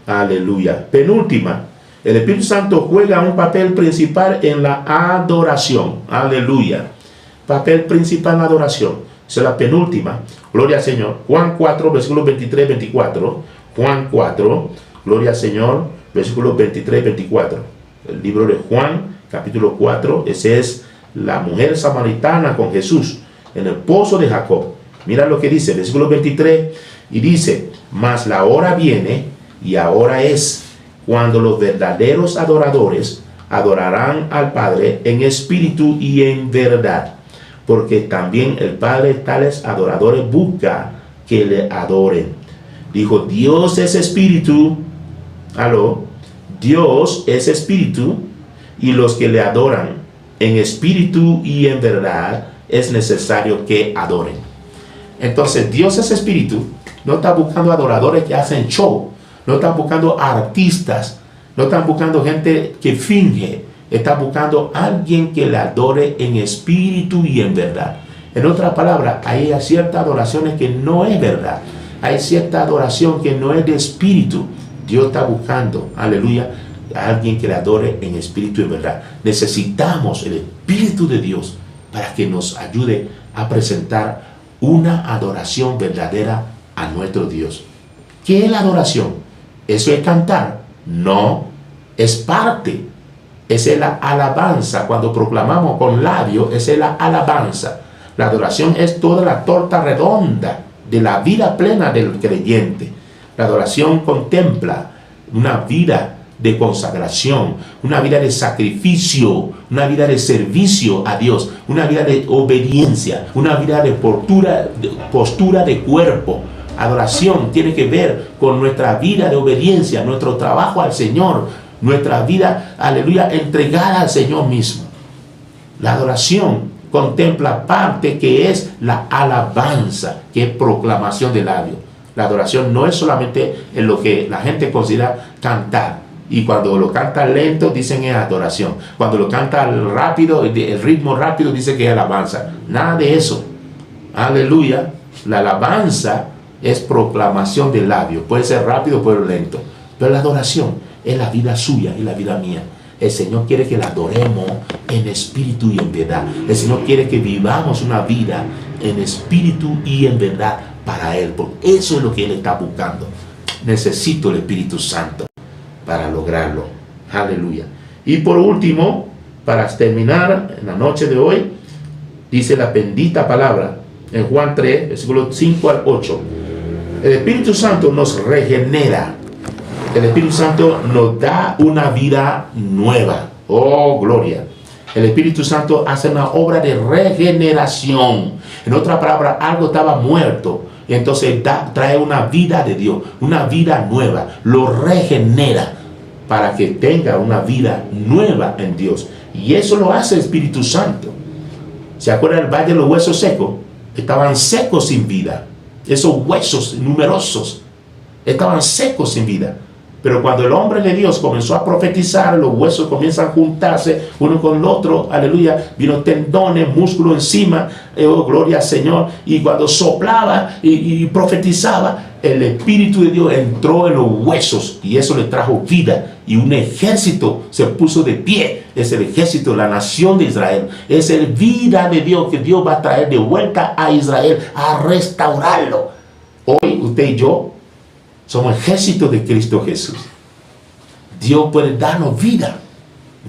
Aleluya. Penúltima, el Espíritu Santo juega un papel principal en la adoración. Aleluya. Papel principal en la adoración. Esa es la penúltima. Gloria al Señor. Juan 4, versículos 23, 24. Juan 4, gloria al Señor, versículos 23, 24. El libro de Juan, capítulo 4. Ese es la mujer samaritana con Jesús en el pozo de Jacob. Mira lo que dice, versículo 23. Y dice, mas la hora viene, y ahora es, cuando los verdaderos adoradores adorarán al Padre en espíritu y en verdad, porque también el Padre tales adoradores busca que le adoren. Dijo, Dios es espíritu. Aló. Dios es espíritu, y los que le adoran en espíritu y en verdad es necesario que adoren. Entonces, Dios es espíritu. No está buscando adoradores que hacen show. No está buscando artistas. No están buscando gente que finge. Está buscando a alguien que le adore en espíritu y en verdad. En otras palabras, hay ciertas adoraciones que no es verdad. Hay cierta adoración que no es de espíritu. Dios está buscando, aleluya, a alguien que le adore en espíritu y en verdad. Necesitamos el Espíritu de Dios para que nos ayude a presentar una adoración verdadera a nuestro Dios. ¿Qué es la adoración? ¿Eso es cantar? No, es parte. Esa es la alabanza. Cuando proclamamos con labios, esa es la alabanza. La adoración es toda la torta redonda de la vida plena del creyente. La adoración contempla una vida de consagración, una vida de sacrificio, una vida de servicio a Dios, una vida de obediencia, una vida de postura de cuerpo. Adoración tiene que ver con nuestra vida de obediencia, nuestro trabajo al Señor, nuestra vida, aleluya, entregada al Señor mismo. La adoración contempla parte que es la alabanza, que es proclamación de labios. La adoración no es solamente en lo que la gente considera cantar. Y cuando lo canta lento, dicen es adoración. Cuando lo canta rápido, el ritmo rápido, dice que es alabanza. Nada de eso. Aleluya. La alabanza es proclamación de labios. Puede ser rápido, puede ser lento. Pero la adoración es la vida suya y la vida mía. El Señor quiere que la adoremos en espíritu y en verdad. El Señor quiere que vivamos una vida en espíritu y en verdad para Él. Porque eso es lo que Él está buscando. Necesito el Espíritu Santo para lograrlo. Aleluya. Y por último, para terminar en la noche de hoy, dice la bendita palabra en Juan 3, versículos 5 al 8. El Espíritu Santo nos regenera. El Espíritu Santo nos da una vida nueva. Oh, gloria. El Espíritu Santo hace una obra de regeneración. En otra palabra, algo estaba muerto. Y entonces trae una vida de Dios, una vida nueva. Lo regenera para que tenga una vida nueva en Dios. Y eso lo hace el Espíritu Santo. ¿Se acuerdan del valle de los huesos secos? Estaban secos sin vida. Esos huesos numerosos estaban secos sin vida. Pero cuando el hombre de Dios comenzó a profetizar, los huesos comienzan a juntarse uno con el otro, aleluya, vino tendones, músculo encima, oh, gloria al Señor, y cuando soplaba y profetizaba, el Espíritu de Dios entró en los huesos y eso le trajo vida, y un ejército se puso de pie. Es el ejército de la nación de Israel, es el vida de Dios que Dios va a traer de vuelta a Israel, a restaurarlo. Hoy usted y yo somos ejército de Cristo Jesús. Dios puede darnos vida,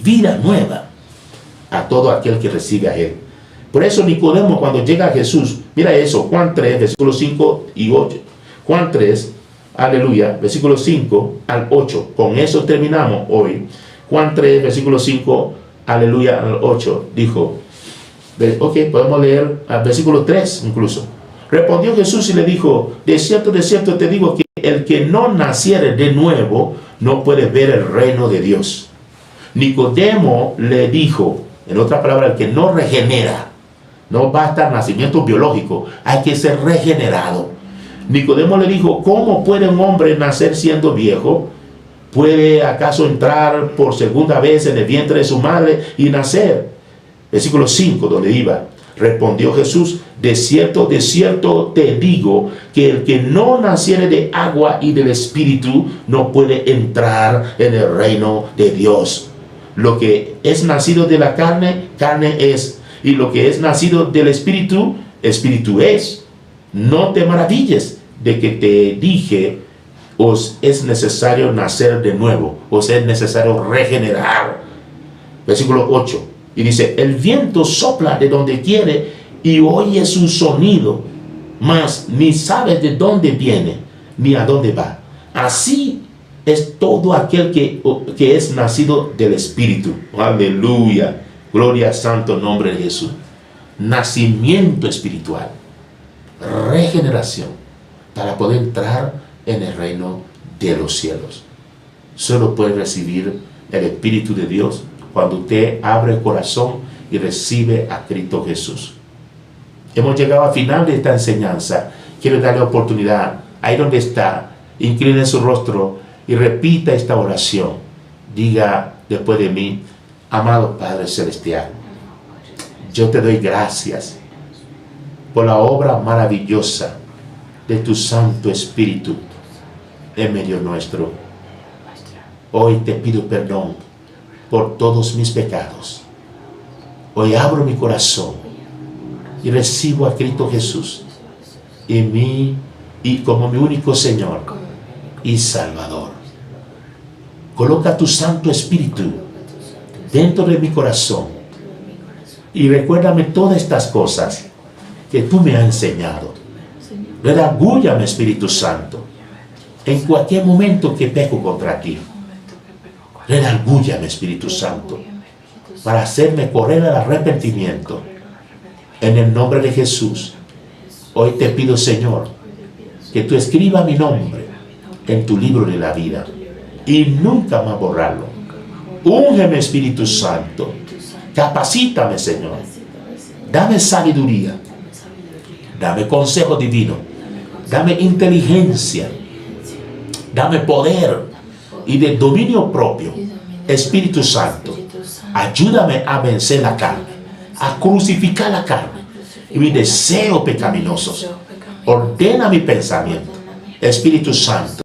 vida nueva a todo aquel que recibe a Él. Por eso Nicodemo, cuando llega a Jesús, mira eso, Juan 3, versículos 5 y 8. Juan 3, aleluya, versículos 5 al 8. Con eso terminamos hoy. Juan 3, versículos 5, aleluya, al 8. Dijo, ok, podemos leer al versículo 3 incluso. Respondió Jesús y le dijo, de cierto te digo que el que no naciere de nuevo no puede ver el reino de Dios. Nicodemo le dijo, en otra palabra, el que no regenera, no basta nacimiento biológico, hay que ser regenerado. Nicodemo le dijo, ¿cómo puede un hombre nacer siendo viejo? ¿Puede acaso entrar por segunda vez en el vientre de su madre y nacer? Versículo 5, donde iba. Respondió Jesús, de cierto te digo, que el que no naciere de agua y del Espíritu no puede entrar en el reino de Dios. Lo que es nacido de la carne, carne es. Y lo que es nacido del Espíritu, Espíritu es. No te maravilles de que te dije, os es necesario nacer de nuevo, os es necesario regenerar. Versículo 8. Y dice, el viento sopla de donde quiere y oye su sonido, mas ni sabe de dónde viene ni a dónde va. Así es todo aquel que es nacido del Espíritu. Aleluya. Gloria al santo nombre de Jesús. Nacimiento espiritual. Regeneración. Para poder entrar en el reino de los cielos. Solo puede recibir el Espíritu de Dios cuando usted abre el corazón y recibe a Cristo Jesús. Hemos llegado al final de esta enseñanza. Quiero darle oportunidad, ahí donde está, incline su rostro y repita esta oración. Diga después de mí, amado Padre Celestial, yo te doy gracias por la obra maravillosa de tu Santo Espíritu en medio nuestro. Hoy te pido perdón por todos mis pecados. Hoy abro mi corazón y recibo a Cristo Jesús en mí y como mi único Señor y Salvador. Coloca tu Santo Espíritu dentro de mi corazón y recuérdame todas estas cosas que tú me has enseñado. Redargúyame, Espíritu Santo, en cualquier momento que peco contra ti. Redargúyame, Espíritu Santo, para hacerme correr al arrepentimiento. En el nombre de Jesús, hoy te pido, Señor, que tú escribas mi nombre en tu libro de la vida y nunca más borrarlo. Úngeme, Espíritu Santo, capacítame, Señor, dame sabiduría, dame consejo divino, dame inteligencia, dame poder y de dominio propio. Espíritu Santo, ayúdame a vencer la carne, a crucificar la carne y mis deseos pecaminosos. Ordena mi pensamiento. Espíritu Santo,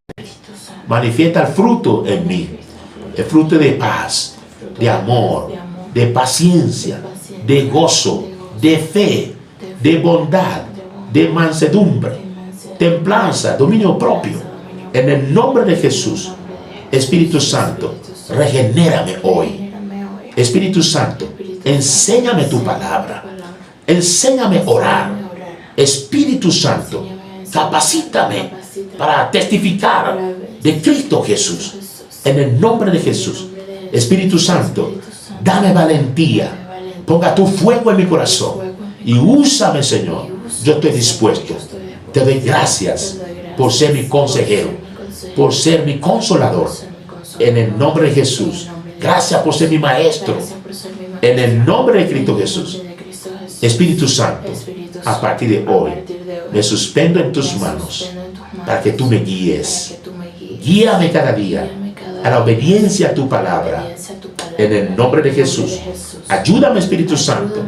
manifiesta el fruto en mí, el fruto de paz, de amor, de paciencia, de gozo, de fe, de bondad, de mansedumbre, templanza, dominio propio. En el nombre de Jesús, Espíritu Santo, regenérame hoy. Espíritu Santo, enséñame tu palabra. Enséñame a orar. Espíritu Santo, capacítame para testificar de Cristo Jesús. En el nombre de Jesús. Espíritu Santo, dame valentía. Ponga tu fuego en mi corazón y úsame, Señor. Yo estoy dispuesto. Te doy gracias por ser mi consejero, por ser mi consolador. En el nombre de Jesús. Gracias por ser mi maestro. En el nombre de Cristo Jesús. Espíritu Santo, a partir de hoy, me suspendo en tus manos para que tú me guíes. Guíame cada día a la obediencia a tu palabra. En el nombre de Jesús. Ayúdame, Espíritu Santo,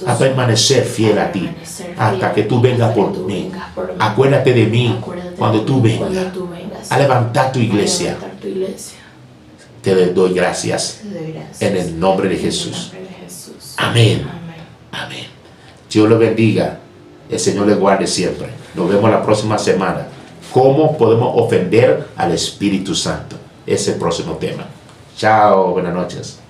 a permanecer fiel a ti hasta que tú vengas por mí. Acuérdate de mí cuando tú vengas a levantar tu iglesia. Te doy gracias en el nombre de Jesús. Amén. Amén. Dios lo bendiga. El Señor le guarde siempre. Nos vemos la próxima semana. ¿Cómo podemos ofender al Espíritu Santo? Ese es el próximo tema. Chao, buenas noches.